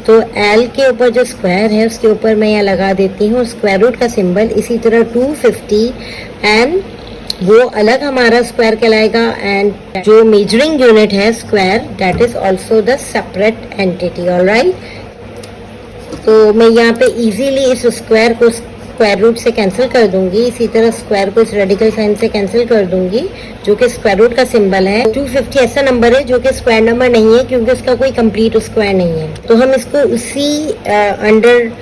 तो एल के ऊपर जो स्क्वायर है उसके ऊपर मैं यहाँ लगा देती हूँ स्क्वायर रूट का सिंबल। इसी तरह 250 एंड वो अलग हमारा स्क्वायर कहलाएगा एंड जो मेजरिंग यूनिट है square that is also the separate entity. Alright, तो मैं यहाँ पे इजीली इस स्क्वायर को स्क्वायर रूट से कैंसिल कर दूंगी, इसी तरह स्क्वायर को इस रेडिकल साइन से कैंसिल कर दूंगी जो कि स्क्वायर रूट का सिंबल है। 250 ऐसा नंबर है जो कि स्क्वायर नंबर नहीं है क्योंकि उसका कोई कंप्लीट स्क्वायर नहीं है, तो हम इसको उसी अंडर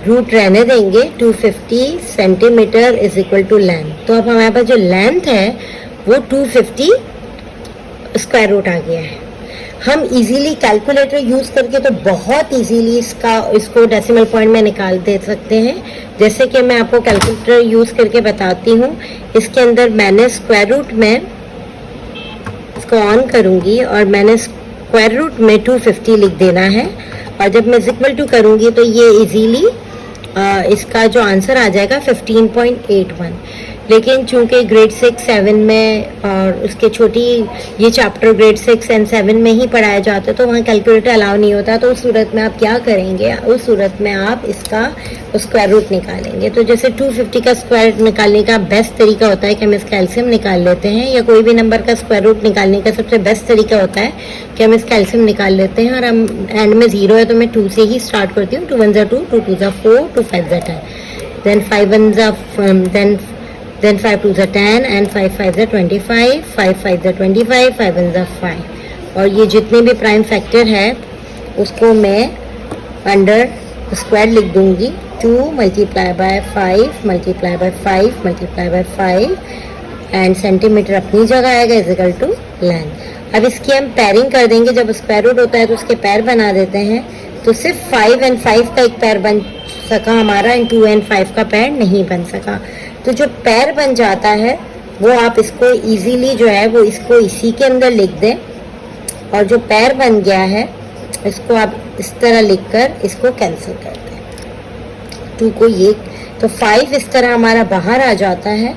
रूट रहने देंगे। 250 centimetre is equal to length, तो अब हमारे पास जो लेंथ है वो 250 स्क्वायर रूट आ गया है। हम इजीली कैलकुलेटर यूज करके तो बहुत इजीली इसको डेसिमल पॉइंट में निकाल दे सकते हैं, जैसे कि मैं आपको कैलकुलेटर यूज करके बताती हूँ। इसके अंदर मैंने स्क्वायर रूट में इसको ऑन करूंगी और मैंने स्क्वायर रूट में 250 लिख देना है और जब मैं इक्वल टू करूंगी तो ये इजीली इसका जो आंसर आ जाएगा 15.81। लेकिन चूंकि ग्रेड 6, 7 में और उसके छोटी ये चैप्टर ग्रेड 6 एंड 7 में ही पढ़ाया जाता है तो वहाँ कैलकुलेटर अलाउ नहीं होता, तो उस सूरत में आप क्या करेंगे, उस सूरत में आप इसका स्क्वायर रूट निकालेंगे। तो जैसे 250 का स्क्वायर निकालने का बेस्ट तरीका होता है कि हम इसका एलसीएम निकाल लेते हैं, या कोई भी नंबर का स्क्वायर रूट निकालने का सबसे बेस्ट तरीका होता है कि हम इसका एलसीएम निकाल लेते हैं और हम एंड में 0 है तो मैं 2 से ही स्टार्ट करती हूँ। 2 1 2, 2 2 4, 2 5 10, देन 5 1 then 5 2 10 and 5 5 25, 5 5 25, 5 1 5। और ये जितने भी प्राइम फैक्टर है उसको मैं अंडर स्क्वायर लिख दूंगी। 2 multiply bye 5 multiply by 5 multiply by 5 and centimetre अपनी जगह आएगा इज इक्वल टू लेंथ। अब इसकी हम पैरिंग कर देंगे, जब स्क्वायर रूट होता है तो उसके पैर बना देते हैं, तो सिर्फ 5 एंड 5 का एक पैर बन सका हमारा, एंड 2 एंड 5 का पैर नहीं बन सका। तो जो पैर बन जाता है वो आप इसको इजीली जो है वो इसको इसी के अंदर लिख दें, और जो पैर बन गया है इसको आप इस तरह लिखकर इसको कैंसिल कर दें। 2 को ये, तो 5 इस तरह हमारा बाहर आ जाता है,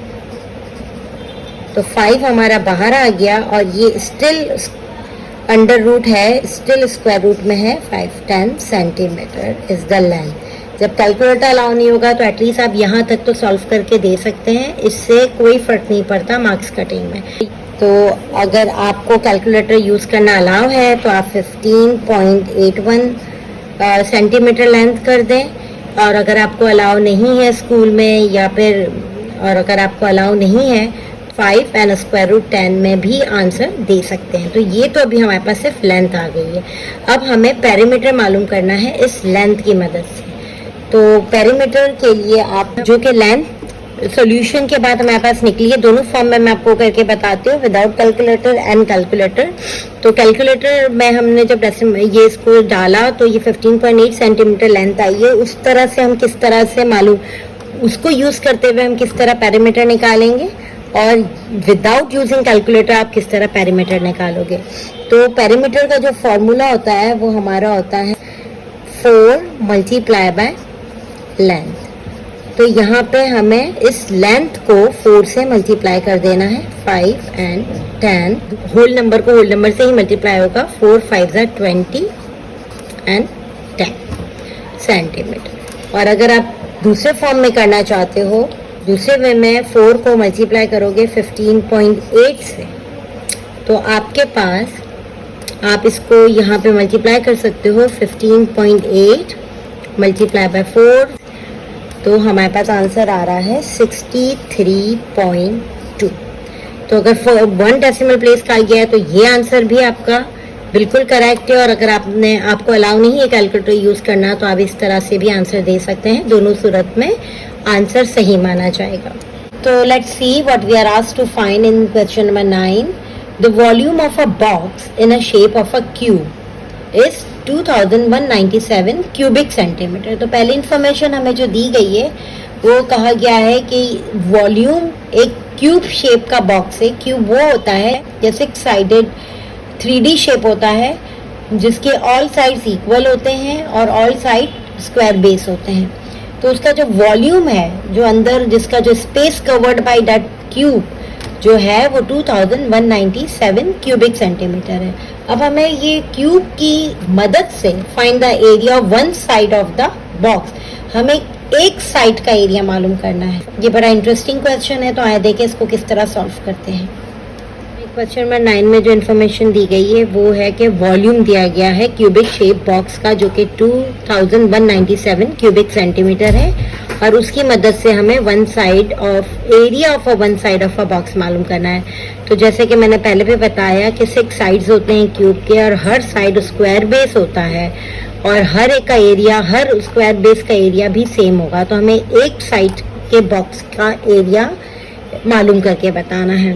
तो 5 हमारा बाहर आ गया और ये स्टिल अंडर रूट है, स्टिल स्क्वायर रूट में है। 5 10 सेंटीमीटर इज द लेंथ। जब कैलकुलेटर अलाउ नहीं होगा तो एटलीस्ट आप यहाँ तक तो सॉल्व करके दे सकते हैं, इससे कोई फर्क नहीं पड़ता मार्क्स कटिंग में। तो अगर आपको कैलकुलेटर यूज़ करना अलाउ है तो आप 15.81 सेंटीमीटर लेंथ कर दें, और अगर आपको अलाउ नहीं है स्कूल में या फिर और अगर आपको अलाउ नहीं है 5 एंड स्क्वायर रूट 10 में भी आंसर दे सकते हैं। तो ये तो अभी हमारे पास सिर्फ लेंथ आ गई है। अब हमें पेरीमीटर मालूम करना है इस लेंथ की मदद से। तो पेरीमीटर के लिए आप जो कि लेंथ सॉल्यूशन के बाद हमारे पास निकली है, दोनों फॉर्म में मैं आपको करके बताती हूँ, विदाउट कैलकुलेटर एंड कैलकुलेटर। तो कैलकुलेटर में हमने जब ये इसको डाला तो ये 15.8 सेंटीमीटर लेंथ आई है। उस तरह से हम किस तरह से मालूम, उसको यूज करते हुए हम किस तरह पेरीमीटर निकालेंगे, और विदाउट यूजिंग कैलकुलेटर आप किस तरह पेरीमीटर निकालोगे। तो पेरीमीटर का जो फॉर्मूला होता है वो हमारा होता है 4 मल्टीप्लाई बाय लेंथ। तो यहाँ पे हमें इस लेंथ को 4 से मल्टीप्लाई कर देना है। 5 एंड 10 होल नंबर को होल नंबर से ही मल्टीप्लाई होगा। 4 5 20 एंड 10 सेंटीमीटर। और अगर आप दूसरे फॉर्म में करना चाहते हो, दूसरे वे में 4 को मल्टीप्लाई करोगे 15.8 से, तो आपके पास आप इसको यहाँ पे मल्टीप्लाई कर सकते हो 15.8 मल्टीप्लाई बाय 4, तो हमारे पास आंसर आ रहा है 63.2। तो अगर 1 डेसिमल प्लेस का गया है तो ये आंसर भी आपका बिल्कुल करेक्ट है। और अगर आपको अलाउ नहीं है कैलकुलेटर यूज करना तो आप इस तरह से भी आंसर दे सकते हैं, दोनों सूरत में आंसर सही माना जाएगा। तो let's see what we are asked to find in question number 9। The volume of a box in a shape of a cube is 2197 cubic centimetre. तो पहली इंफॉर्मेशन हमें जो दी गई है वो कहा गया है कि वॉल्यूम एक क्यूब शेप का बॉक्स है। क्यूब वो होता है जैसे एक साइडेड 3D शेप होता है जिसके ऑल साइड्स इक्वल होते हैं और ऑल साइड स्क्वायर बेस होते हैं। तो उसका जो वॉल्यूम है, जो अंदर जिसका जो space covered by that cube जो है वो 2197 क्यूबिक सेंटीमीटर है। अब हमें ये क्यूब की मदद से find the area of one side of the box, हमें एक साइड का एरिया मालूम करना है। ये बड़ा इंटरेस्टिंग क्वेश्चन है, तो आइए देखें इसको किस तरह सॉल्व करते हैं। क्वेश्चन नंबर 9 में जो इन्फॉर्मेशन दी गई है वो है कि वॉल्यूम दिया गया है क्यूबिक शेप बॉक्स का जो कि 2197 क्यूबिक सेंटीमीटर है और उसकी मदद से हमें one side of area of one side of a box मालूम करना है। तो जैसे कि मैंने पहले भी बताया कि 6 साइड्स होते हैं क्यूब के और हर साइड स्क्वायर बेस होता है और हर एक का एरिया, हर स्क्वायर बेस का एरिया भी सेम होगा। तो हमें एक साइड के बॉक्स का एरिया मालूम करके बताना है।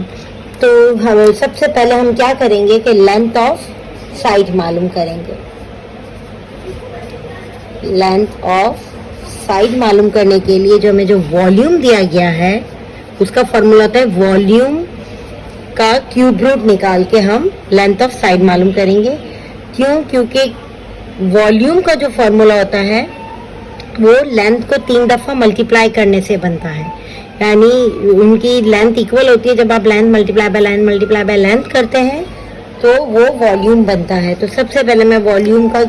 तो हम सबसे पहले हम क्या करेंगे कि लेंथ ऑफ साइड मालूम करेंगे। लेंथ ऑफ साइड मालूम करने के लिए जो हमें जो वॉल्यूम दिया गया है उसका फॉर्मूला होता है वॉल्यूम का क्यूब रूट निकाल के हम लेंथ ऑफ साइड मालूम करेंगे। क्यों? क्योंकि वॉल्यूम का जो फॉर्मूला होता है वो लेंथ को 3 दफा मल्टीप्लाई करने से बनता है, यानी उनकी लेंथ इक्वल होती है। जब आप लेंथ मल्टीप्लाई बाय लेंथ करते हैं तो वो वॉल्यूम बनता है। तो सबसे पहले मैं वॉल्यूम का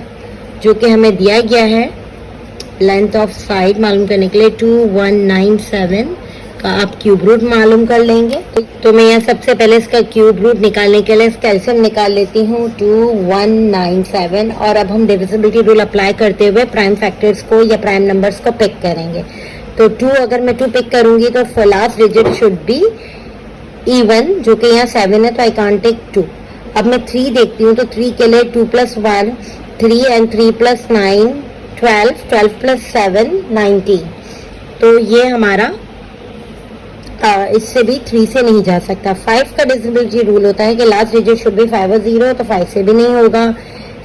जो कि हमें दिया गया है लेंथ ऑफ साइड मालूम करने के लिए 2197 का आप क्यूब रूट मालूम कर लेंगे। तो मैं यहाँ सबसे पहले इसका क्यूब रूट निकालने के लिए इसका एलसीएम निकाल लेती हूँ 2197 और अब हम डिविजिबिलिटी रूल अप्लाई करते हुए प्राइम फैक्टर्स को या प्राइम नंबर्स को पिक करेंगे। तो 2 अगर मैं 2 पिक करूंगी तो for last digit should be even, जो कि यहाँ 7 है तो आई कांट टेक 2। अब मैं 3 देखती हूँ तो 3 के लिए 2 + 1 3 एंड 3 + 9 12 12 + 7 19। तो ये हमारा इससे भी 3 से नहीं जा सकता। 5 का डिविजिबिलिटी रूल होता है कि लास्ट डिजिट शुड बी 5 और 0, तो 5 से भी नहीं होगा।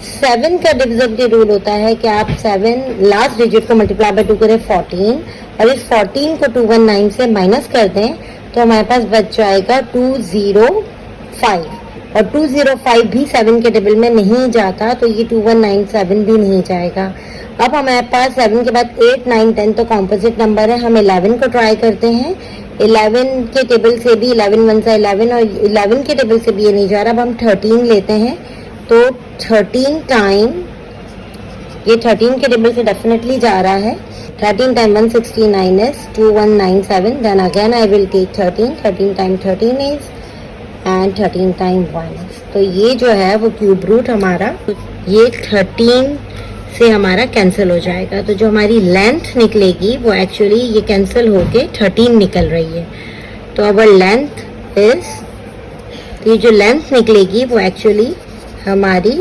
7 का डिविजिबिलिटी रूल होता है कि आप 7 लास्ट डिजिट को मल्टीप्लाई बाय 2 करें 14 और इस 14 को 219 से माइनस कर दें तो हमारे पास बच जाएगा 205 और 205 भी 7 के टेबल में नहीं जाता, तो ये 2197 भी नहीं जाएगा। अब हमारे पास 7 के बाद 8 9 10 तो कॉम्पोजिट नंबर है। हम 11 को ट्राई करते हैं। 11 के टेबल से भी 11 1 सा 11 और 11 के टेबल से भी ये नहीं जा रहा। अब हम 13 लेते हैं तो 13 टाइम ये 13 के टेबल से डेफिनेटली जा रहा है। 13 time 169 is 2197. Then again I will take 13. 13 time 13 is and 13 time 1 is. तो ये जो है वो क्यूब रूट हमारा ये 13 से हमारा कैंसिल हो जाएगा। तो जो हमारी लेंथ निकलेगी वो एक्चुअली ये कैंसिल होके 13 निकल रही है। तो अवर लेंथ इज ये जो लेंथ निकलेगी वो एक्चुअली हमारी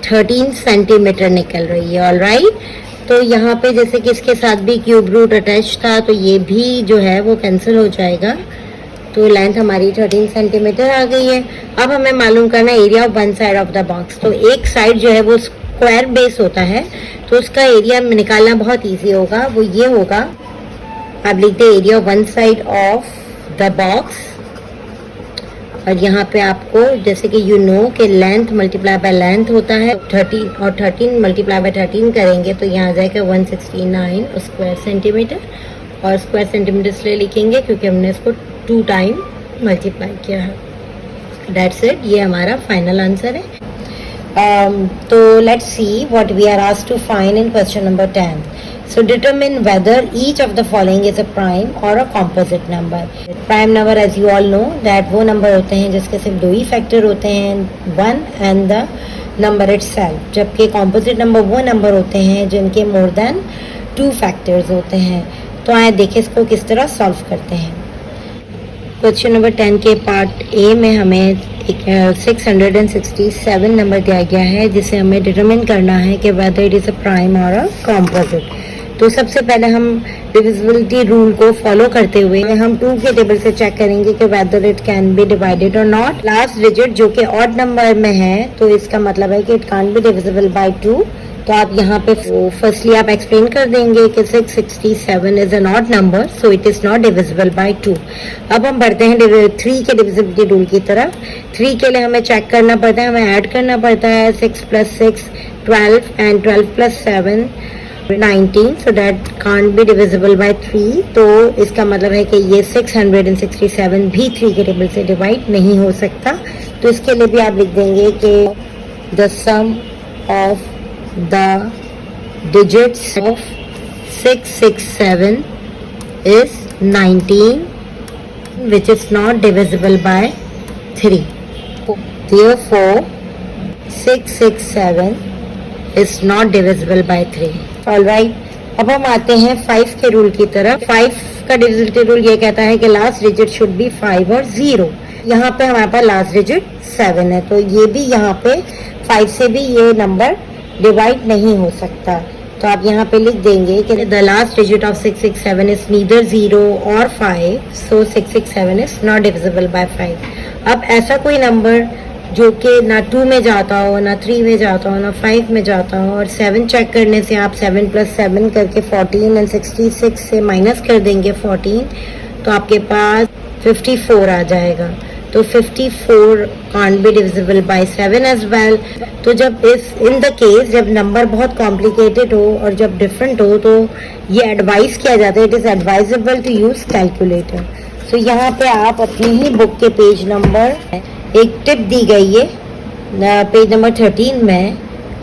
13 सेंटीमीटर निकल रही है। ऑलराइट, तो यहाँ पे जैसे कि इसके साथ भी क्यूब रूट अटैच था तो ये भी जो है वो कैंसिल हो जाएगा। तो लेंथ हमारी 13 सेंटीमीटर आ गई है। अब हमें मालूम करना है area of one side of the box. तो एक साइड जो है वो स्क्वायर बेस होता है तो उसका एरिया निकालना बहुत ईजी होगा। वो ये होगा, आप लिखते हैं area of one side of the box और यहाँ पे आपको जैसे कि यू नो कि लेंथ मल्टीप्लाई बाय लेंथ होता है 13 और 13 मल्टीप्लाई बाय 13 करेंगे तो यहाँ आ जाएगा 169 स्क्वायर सेंटीमीटर और स्क्वायर सेंटीमीटर इसलिए लिखेंगे क्योंकि हमने इसको 2 टाइम मल्टीप्लाई किया है। दैट्स इट, ये हमारा फाइनल आंसर है। तो let's see what we are asked to find in question number 10. So determine whether each of the following is a prime or a composite number. Prime number as you all know that वो number होते हैं जिसके सिर्फ 2 ही factor होते हैं, 1 and the number itself, जबकि composite number वो number होते हैं जिनके more than 2 फैक्टर्स होते हैं। तो आइए देखें इसको किस तरह सॉल्व करते हैं। क्वेश्चन नंबर 10 के पार्ट ए में हमें 667 नंबर दिया गया है जिसे हमें डिटरमिन करना है कि whether it is a prime or a composite। तो सबसे पहले हम डिविजिबिलिटी रूल को फॉलो करते हुए हम 2 के टेबल से चेक करेंगे कि whether it can be divided और नॉट। लास्ट डिजिट जो कि ऑड नंबर में है तो इसका मतलब है कि it can't be divisible by 2। तो आप यहाँ पे फर्स्टली आप एक्सप्लेन कर देंगे कि 667 is an odd number, so it is not divisible by 2। अब हम बढ़ते हैं 3 के डिविजिबिलिटी रूल की तरफ। 3 के लिए हमें चेक करना पड़ता है, हमें ऐड करना पड़ता है 6 + 6 12 and 12 + 7 19, so that can't be divisible by 3। तो इसका मतलब है कि ये 667 भी 3 के टेबल से डिवाइड नहीं हो सकता। तो इसके लिए भी आप लिख देंगे कि the sum of the digits of 667 is 19 which is not divisible by 3। Therefore 667 is not divisible by 3। Alright, अब हम आते हैं 5 के रूल की तरफ। 5 का डिविजिबिलिटी रूल ये कहता है कि लास्ट डिजिट शुड बी 5 और 0। यहाँ पे हमारे पास लास्ट डिजिट 7 है, तो ये भी यहाँ पे 5 से भी ये नंबर डिवाइड नहीं हो सकता। तो आप यहाँ पे लिख देंगे कि the last digit of 667 is neither 0 और 5, सो 667 इज नॉट डिविजिबल बाय 5। अब ऐसा कोई नंबर जो कि ना 2 में जाता हो, ना 3 में जाता हो, ना 5 में जाता हो, और 7 चेक करने से आप 7 + 7 करके 14 एंड 66 से माइनस कर देंगे 14, तो आपके पास 54 आ जाएगा। तो 54 can't be divisible by 7 as well. तो जब इन द केस जब नंबर बहुत कॉम्प्लिकेटेड हो और जब डिफरेंट हो तो ये एडवाइस किया जाता है, it is advisable to use calculator. So यहाँ पे आप अपनी ही बुक के पेज नंबर एक टिप दी गई है पेज नंबर 13 में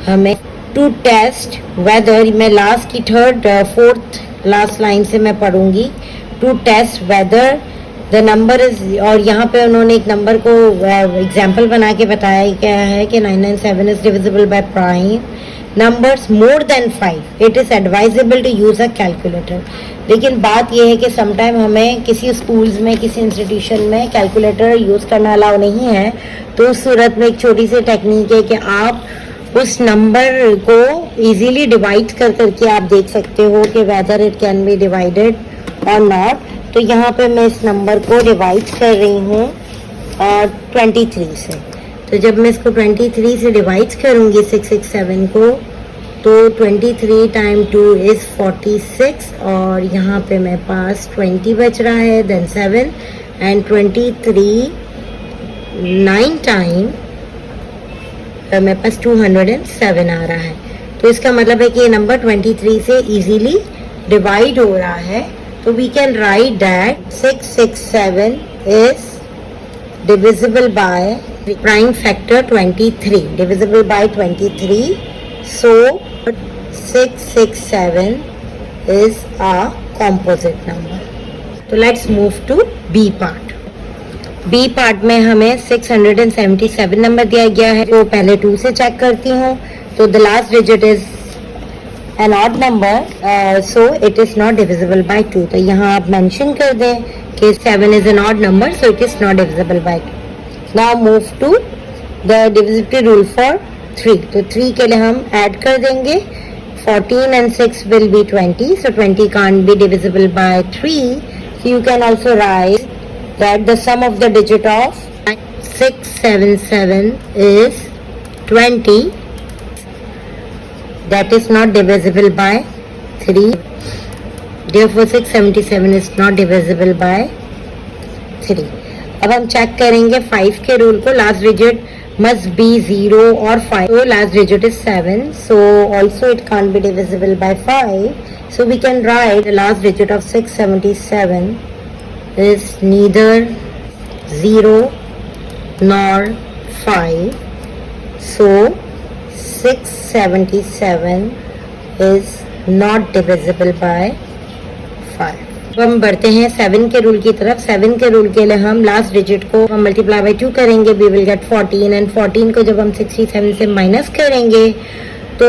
हमें टू टेस्ट वेदर, मैं लास्ट की 4th लास्ट लाइन से मैं पढ़ूंगी, to test whether the number is, और यहाँ पे उन्होंने एक नंबर को एग्जाम्पल बना के बताया क्या है कि 997 is divisible by prime numbers more than 5, it is advisable to use a calculator. लेकिन बात यह है कि समटाइम हमें किसी स्कूल्स में, किसी इंस्टीट्यूशन में कैलकुलेटर यूज़ करना अलाउ नहीं है, तो उस सूरत में एक छोटी सी टेक्निक है कि आप उस नंबर को इजीली डिवाइड कर करके आप देख सकते हो कि whether it can be divided और नॉट। तो यहाँ पे मैं इस नंबर को डिवाइड कर रही हूँ 23 से। तो जब मैं इसको 23 से डिवाइड करूँगी 667 को, तो 23 × 2 इज़ 46, और यहाँ पे मेरे पास 20 बच रहा है, देन 7 एंड 23 9 टाइम मेरे पास 207 आ रहा है। तो इसका मतलब है कि ये नंबर 23 से इजीली डिवाइड हो रहा है। तो we can write that 667 is divisible by prime factor 23, divisible by 23, so 667 is a composite number। तो let's move to B part। B part में हमें 677 नंबर दिया गया है, तो पहले 2 से चेक करती हूँ। तो the last digit is an odd number, so it is not divisible by 2। तो यहाँ आप मेंशन कर दें कि 7 is an odd number, so it is not divisible by 2। Now move to the divisibility rule for 3। तो 3 के लिए हम ऐड कर देंगे 14 and 6 will be 20, so 20 can't be divisible by 3, so you can also write that the sum of the digit of 677 is 20, that is not divisible by 3, therefore 677 is not divisible by 3। अब हम check करेंगे 5 के rule को, last digit must be 0 or 5, so last digit is 7, so also it can't be divisible by 5, so we can write the last digit of 677 is neither 0 nor 5, so 677 is not divisible by 5। अब हम बढ़ते हैं 7 के rule की तरफ। 7 के rule के लिए हम लास्ट डिजिट को हम मल्टीप्लाई बाय 2 करेंगे, वी विल गेट 14, एंड 14 को जब हम 67 से माइनस करेंगे तो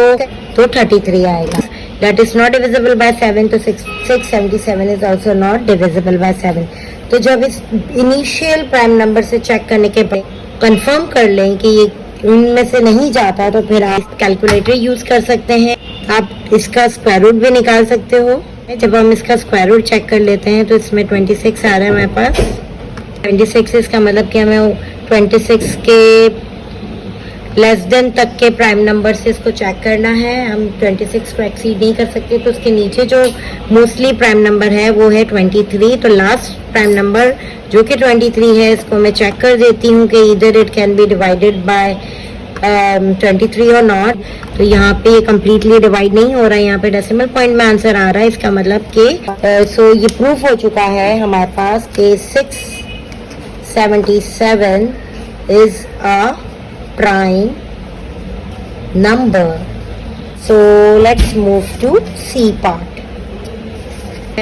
33 आएगा। That is not divisible by 7, तो 677 is also not divisible by 7। तो जब इस इनिशियल प्राइम नंबर से चेक करने के बाद कंफर्म कर लें कि ये उनमें से नहीं जाता, तो फिर आप कैलकुलेटर यूज कर सकते हैं, आप इसका स्क्वायर रूट भी निकाल सकते हो। जब हम इसका स्क्वायर रूट चेक कर लेते हैं तो इसमें 26 आ रहा है हमारे पास। 26 इसका मतलब कि हमें 26 के लेस देन तक के प्राइम नंबर से इसको चेक करना है। हम 26 को एक्सीड नहीं कर सकते, तो उसके नीचे जो मोस्टली प्राइम नंबर है वो है 23। तो लास्ट प्राइम नंबर जो कि 23 है, इसको मैं चेक कर देती हूँ कि इधर it can be divided bye 23 और नॉट। तो यहाँ पे ये कम्प्लीटली डिवाइड नहीं हो रहा है, यहाँ पे डेसिमल पॉइंट में आंसर आ रहा है। इसका मतलब कि सो ये प्रूफ हो चुका है हमारे पास कि 677 is a prime number. So let's move to C part.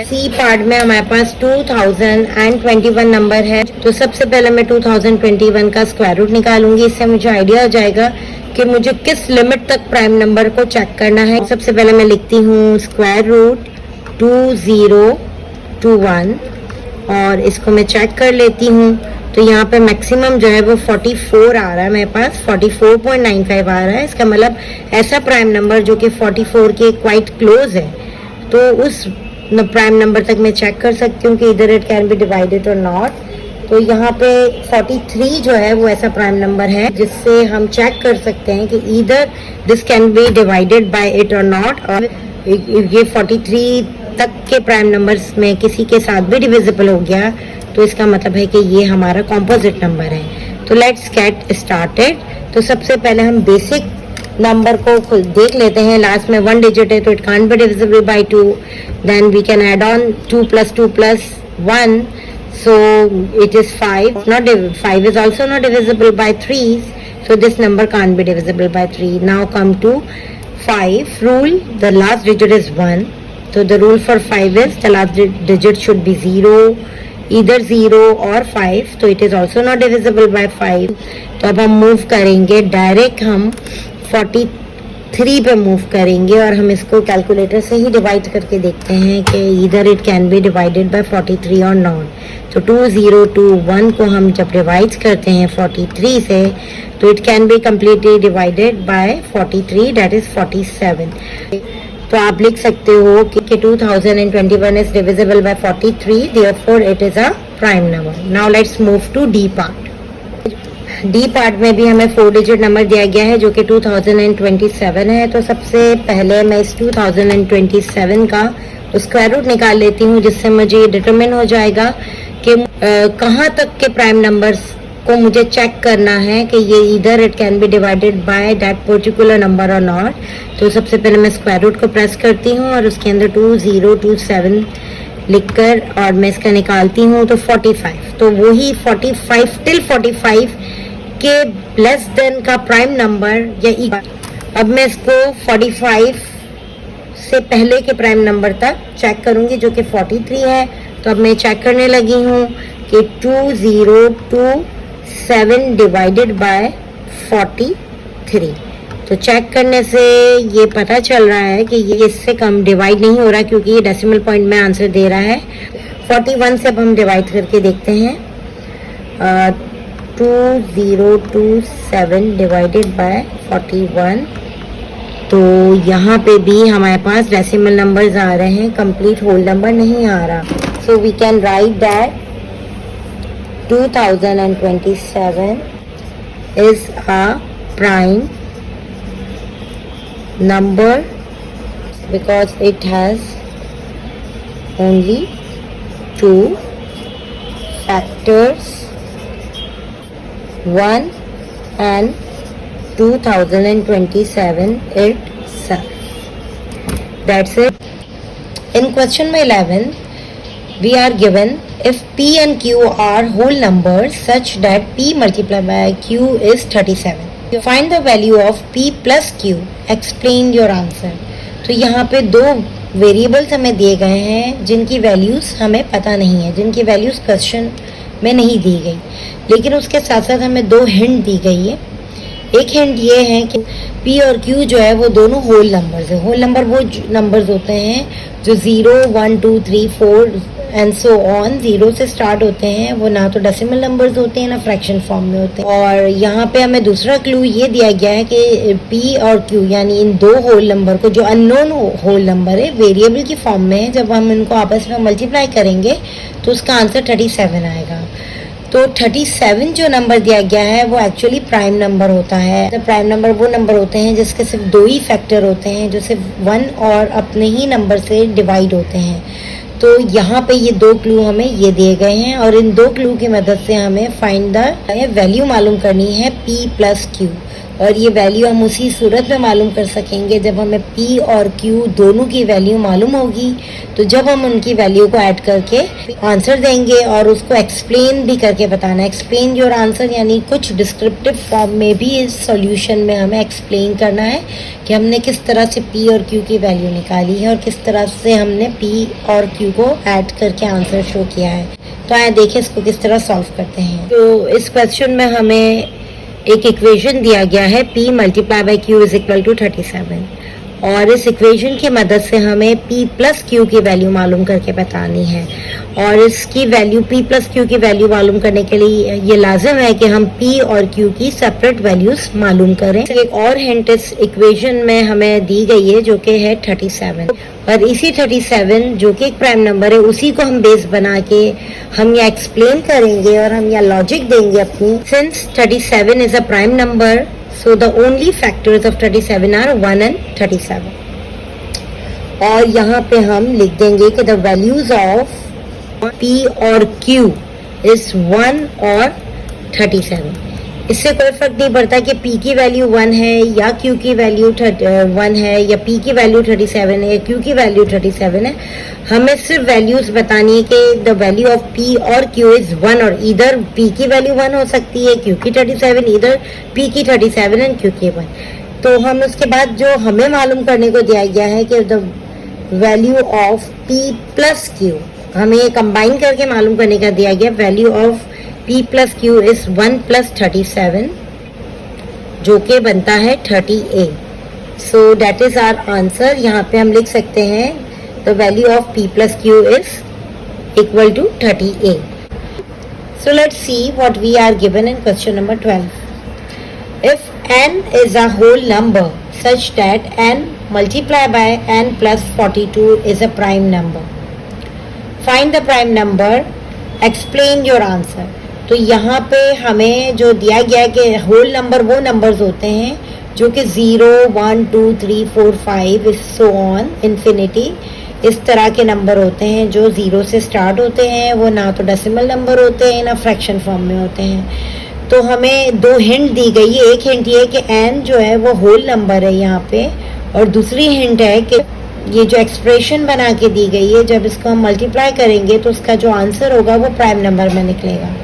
C part में हमारे पास 2021 नंबर है। तो सबसे पहले मैं 2021 का स्क्वायर रूट निकालूंगी। इससे मुझे आइडिया हो जाएगा कि मुझे किस लिमिट तक प्राइम नंबर को चेक करना है। सबसे पहले मैं लिखती हूँ स्क्वायर रूट 2021 और इसको मैं चेक कर लेती हूँ। तो यहाँ पे मैक्सिमम जो है वो 44 आ रहा है मेरे पास, 44.95 आ रहा है। इसका मतलब ऐसा प्राइम नंबर जो कि 44 के क्वाइट क्लोज है, तो उस प्राइम नंबर तक मैं चेक कर सकती हूँ कि इधर इट कैन बी डिवाइडेड और नॉट। तो यहाँ पे 43 जो है वो ऐसा प्राइम नंबर है जिससे हम चेक कर सकते हैं कि इधर this can be divided bye it और नॉट। और ये 43 तक के प्राइम नंबर्स में किसी के साथ भी डिविजिबल हो गया तो इसका मतलब है कि ये हमारा कॉम्पोजिट नंबर है। तो लेट्स गेट स्टार्टेड। तो सबसे पहले हम बेसिक नंबर को देख लेते हैं। लास्ट में 1 डिजिट है तो it can't be divisible by 2। Then we can add on 2 + 2 + 1, so it is 5. 5 is also not divisible by 3, so this number can't be divisible by 3. Now come to 5 rule. The last digit is 1. So the rule for 5 is the last digit should be 0, either 0 or 5. तो it is also not divisible by 5. तो अब हम move करेंगे, direct हम 43 पे move करेंगे और हम इसको कैलकुलेटर से ही डिवाइड करके देखते हैं कि इधर it can be divided bye 43 और नॉट। तो 2021 को हम जब डिवाइड करते हैं 43 से तो it can be completely divided by 43, that is 47। तो आप लिख सकते हो कि 2021 is divisible by 43, therefore it is a prime number. Now let's move to D part. D part में भी हमें 4 डिजिट नंबर दिया गया है जो कि 2027 है। तो सबसे पहले मैं इस 2027 का स्क्वायर रूट निकाल लेती हूँ, जिससे मुझे ये डिटरमिन हो जाएगा कि कहाँ तक के प्राइम नंबर्स को मुझे चेक करना है कि ये इधर it can be divided by that particular number और नॉट। तो सबसे पहले मैं स्क्वायर रूट को प्रेस करती हूँ और उसके अंदर 2027 लिखकर और मैं इसका निकालती हूँ तो 45। तो वही 45 टिल 45 के लेस देन का प्राइम नंबर या अब मैं इसको 45 से पहले के प्राइम नंबर तक चेक करूँगी जो कि 43 है। तो अब मैं चेक करने लगी हूँ कि 2027 डिवाइडेड बाय 43। तो चेक करने से ये पता चल रहा है कि ये इससे कम डिवाइड नहीं हो रहा क्योंकि ये डेसिमल पॉइंट में आंसर दे रहा है। 41 से अब हम डिवाइड करके देखते हैं। 2027 डिवाइडेड बाय 41। तो यहाँ पे भी हमारे पास डेसिमल नंबर्स आ रहे हैं, कंप्लीट होल नंबर नहीं आ रहा। So we can write that 2027 is a prime number because it has only 2 factors, 1 and 2027 itself. That's it. In question number 11, we are given if P and Q are whole numbers such that P multiplied by Q is 37. Find the value of P plus Q. Explain your answer. तो यहाँ पे 2 variables हमें दिए गए हैं जिनकी values हमें पता नहीं है, जिनकी वैल्यूज़ क्वेश्चन में नहीं दी गई, लेकिन उसके साथ साथ हमें 2 हिंट दी गई है एक हिंट ये है कि P और Q जो है वो दोनों होल नंबर्स है। होल नंबर वो नंबर्स होते हैं जो 0, 1, 2, 3, 4 एंड सो ऑन 0 से स्टार्ट होते हैं। वो ना तो डेसिमल नंबर्स होते हैं ना फ्रैक्शन फॉर्म में होते हैं। और यहाँ पे हमें दूसरा क्लू ये दिया गया है कि P और Q यानी इन दो होल नंबर को, जो अननोन होल नंबर है, वेरिएबल की फॉर्म में है, जब हम इनको आपस में मल्टीप्लाई करेंगे तो उसका आंसर 37 आएगा। तो 37 जो नंबर दिया गया है वो एक्चुअली प्राइम नंबर होता है। तो प्राइम नंबर वो नंबर होते हैं जिसके सिर्फ दो ही फैक्टर होते हैं, जो सिर्फ 1 और अपने ही नंबर से डिवाइड होते हैं। तो यहाँ पे ये दो क्लू हमें ये दिए गए हैं और इन दो क्लू की मदद से हमें फाइंड द वैल्यू मालूम करनी है P प्लस Q। और ये वैल्यू हम उसी सूरत में मालूम कर सकेंगे जब हमें P और Q दोनों की वैल्यू मालूम होगी। तो जब हम उनकी वैल्यू को ऐड करके आंसर देंगे और उसको एक्सप्लेन भी करके बताना है। एक्सप्लेन योर आंसर यानी कुछ डिस्क्रिप्टिव फॉर्म में भी इस सॉल्यूशन में हमें एक्सप्लेन करना है कि हमने किस तरह से P और Q की वैल्यू निकाली है और किस तरह से हमने P और Q को ऐड करके आंसर शो किया है। तो आइए देखें इसको किस तरह सॉल्व करते हैं। तो इस क्वेश्चन में हमें एक इक्वेशन दिया गया है P multiply by Q is equal to 37 और इस इक्वेशन की मदद से हमें P प्लस Q की वैल्यू मालूम करके बतानी है। और इसकी वैल्यू P प्लस Q की वैल्यू मालूम करने के लिए ये लाजिम है कि हम P और Q की सेपरेट वैल्यूज मालूम करें। एक और हिंट इस इक्वेशन में हमें दी गई है जो कि है 37 और इसी 37 जो कि एक प्राइम नंबर है उसी को हम बेस बना के हम यहाँ एक्सप्लेन करेंगे और हम यहाँ लॉजिक देंगे अपनी। Since 37 is a prime number so the only factors of 37 are 1 and 37 और यहाँ पे हम लिख देंगे कि the values of P और Q is 1 और 37। इससे कोई फर्क नहीं पड़ता कि P की वैल्यू 1 है या Q की वैल्यू 1 है या P की वैल्यू 37 है या Q की वैल्यू 37 है। हमें सिर्फ वैल्यूज बतानी है कि द वैल्यू ऑफ P और Q इज 1 और इधर P की वैल्यू 1 हो सकती है, Q की 37, इधर P की 37 एंड Q की 1। तो हम उसके बाद जो हमें मालूम करने को दिया गया है कि the value of P plus Q, हमें ये कंबाइन करके मालूम करने का दिया गया। Value of P plus Q is 1 plus 37 जो कि बनता है 38। So that is our answer. यहाँ पे हम लिख सकते हैं the value of P plus Q is equal to 38। So let's see what we are given in question number 12। If n is a whole number such that n multiplied by n plus 42 is a prime number, find the prime number, explain your answer। तो यहाँ पे हमें जो दिया गया है कि whole number वो नंबर्स होते हैं जो कि 0, 1, 2, 3, 4, 5 सो ऑन इन्फिनिटी इस तरह के नंबर होते हैं जो 0 से स्टार्ट होते हैं। वो ना तो डेसिमल नंबर होते हैं ना फ्रैक्शन फॉर्म में होते हैं। तो हमें दो हिंट दी गई है। एक हिंट ये कि n जो है वो होल नंबर है यहाँ पे, और दूसरी हिंट है कि ये जो एक्सप्रेशन बना के दी गई है जब इसको हम मल्टीप्लाई करेंगे तो उसका जो आंसर होगा वो प्राइम नंबर में निकलेगा।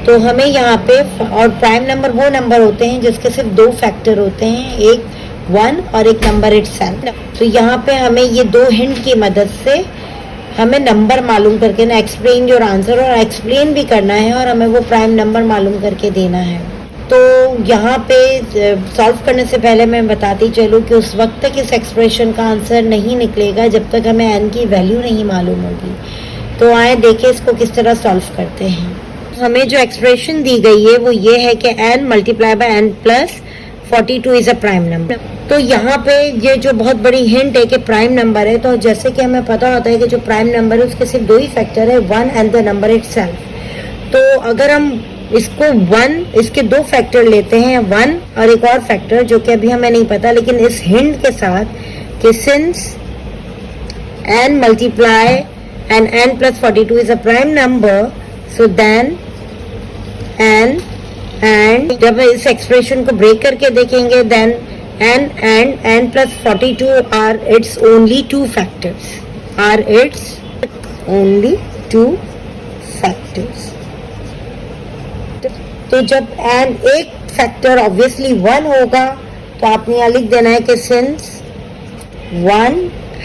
तो हमें यहाँ पे, और प्राइम नंबर वो नंबर होते हैं जिसके सिर्फ दो फैक्टर होते हैं, एक 1 और एक नंबर इटसेल्फ। तो यहाँ पे हमें ये दो हिंट की मदद से हमें नंबर मालूम करके ना एक्सप्लेन योर आंसर और एक्सप्लेन भी करना है और हमें वो प्राइम नंबर मालूम करके देना है। तो यहाँ पे सॉल्व करने से पहले मैं बताती चलूँ कि उस वक्त तक इस एक्सप्रेशन का आंसर नहीं निकलेगा जब तक हमें n की वैल्यू नहीं मालूम होगी। तो आए देखें इसको किस तरह सॉल्व करते हैं। हमें जो एक्सप्रेशन दी गई है वो ये है कि n multiply by n plus 42 is a prime number. तो यहाँ पे ये जो बहुत बड़ी हिंट है कि प्राइम नंबर है, तो जैसे कि हमें पता होता है कि जो प्राइम नंबर है उसके सिर्फ दो ही फैक्टर है, 1 एंड द नंबर इटसेल्फ। तो अगर हम इसको 1, इसके दो फैक्टर लेते हैं, 1 और एक और फैक्टर जो कि अभी हमें नहीं पता, लेकिन इस हिंट के साथ कि since n multiply and n plus 42 is a prime number, so then n and जब इस एक्सप्रेशन को ब्रेक करके देखेंगे then n and n plus 42 are its only two factors, are its only two factors. तो जब n एक factor obviously 1 होगा तो आपने यहाँ लिख देना है कि since 1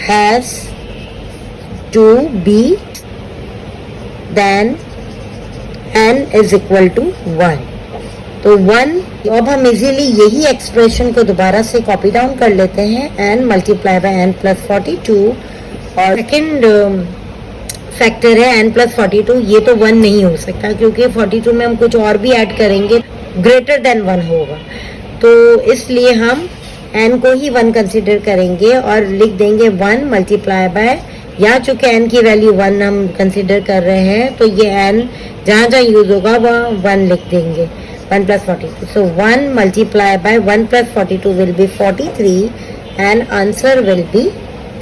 has to be then n is equal to 1। तो 1 तो अब हम इजीली यही एक्सप्रेशन को दोबारा से कॉपी डाउन कर लेते हैं, n multiply by n plus 42 और सेकेंड फैक्टर है n प्लस 42। ये तो 1 नहीं हो सकता क्योंकि 42 में हम कुछ और भी ऐड करेंगे, ग्रेटर देन 1 होगा, तो इसलिए हम n को ही 1 कंसिडर करेंगे और लिख देंगे 1 मल्टीप्लाई बाय, यहाँ चूंकि n की वैल्यू 1 हम कंसिडर कर रहे हैं तो ये n जहाँ जहाँ यूज होगा वह 1 लिख देंगे, 1 plus 42. So 1 multiplied by 1 plus 42 will be 43 and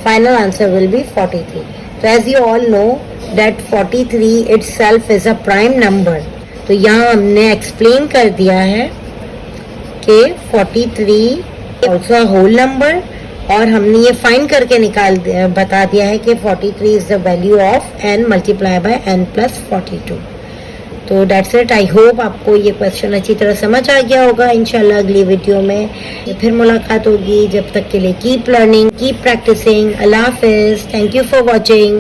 final answer will be 43. So as you all know that 43 itself is a prime number. तो यहाँ हमने explain कर दिया है कि 43 also a whole number और हमने ये फाइंड करके बता दिया है कि 43 is the value of n multiplied by n plus 42. तो दैट्स इट। आई होप आपको ये क्वेश्चन अच्छी तरह समझ आ गया होगा। इंशाल्लाह अगली वीडियो में फिर मुलाकात होगी। जब तक के लिए कीप लर्निंग, कीप प्रैक्टिसिंग। अल्लाह हाफिज़। Thank you for watching.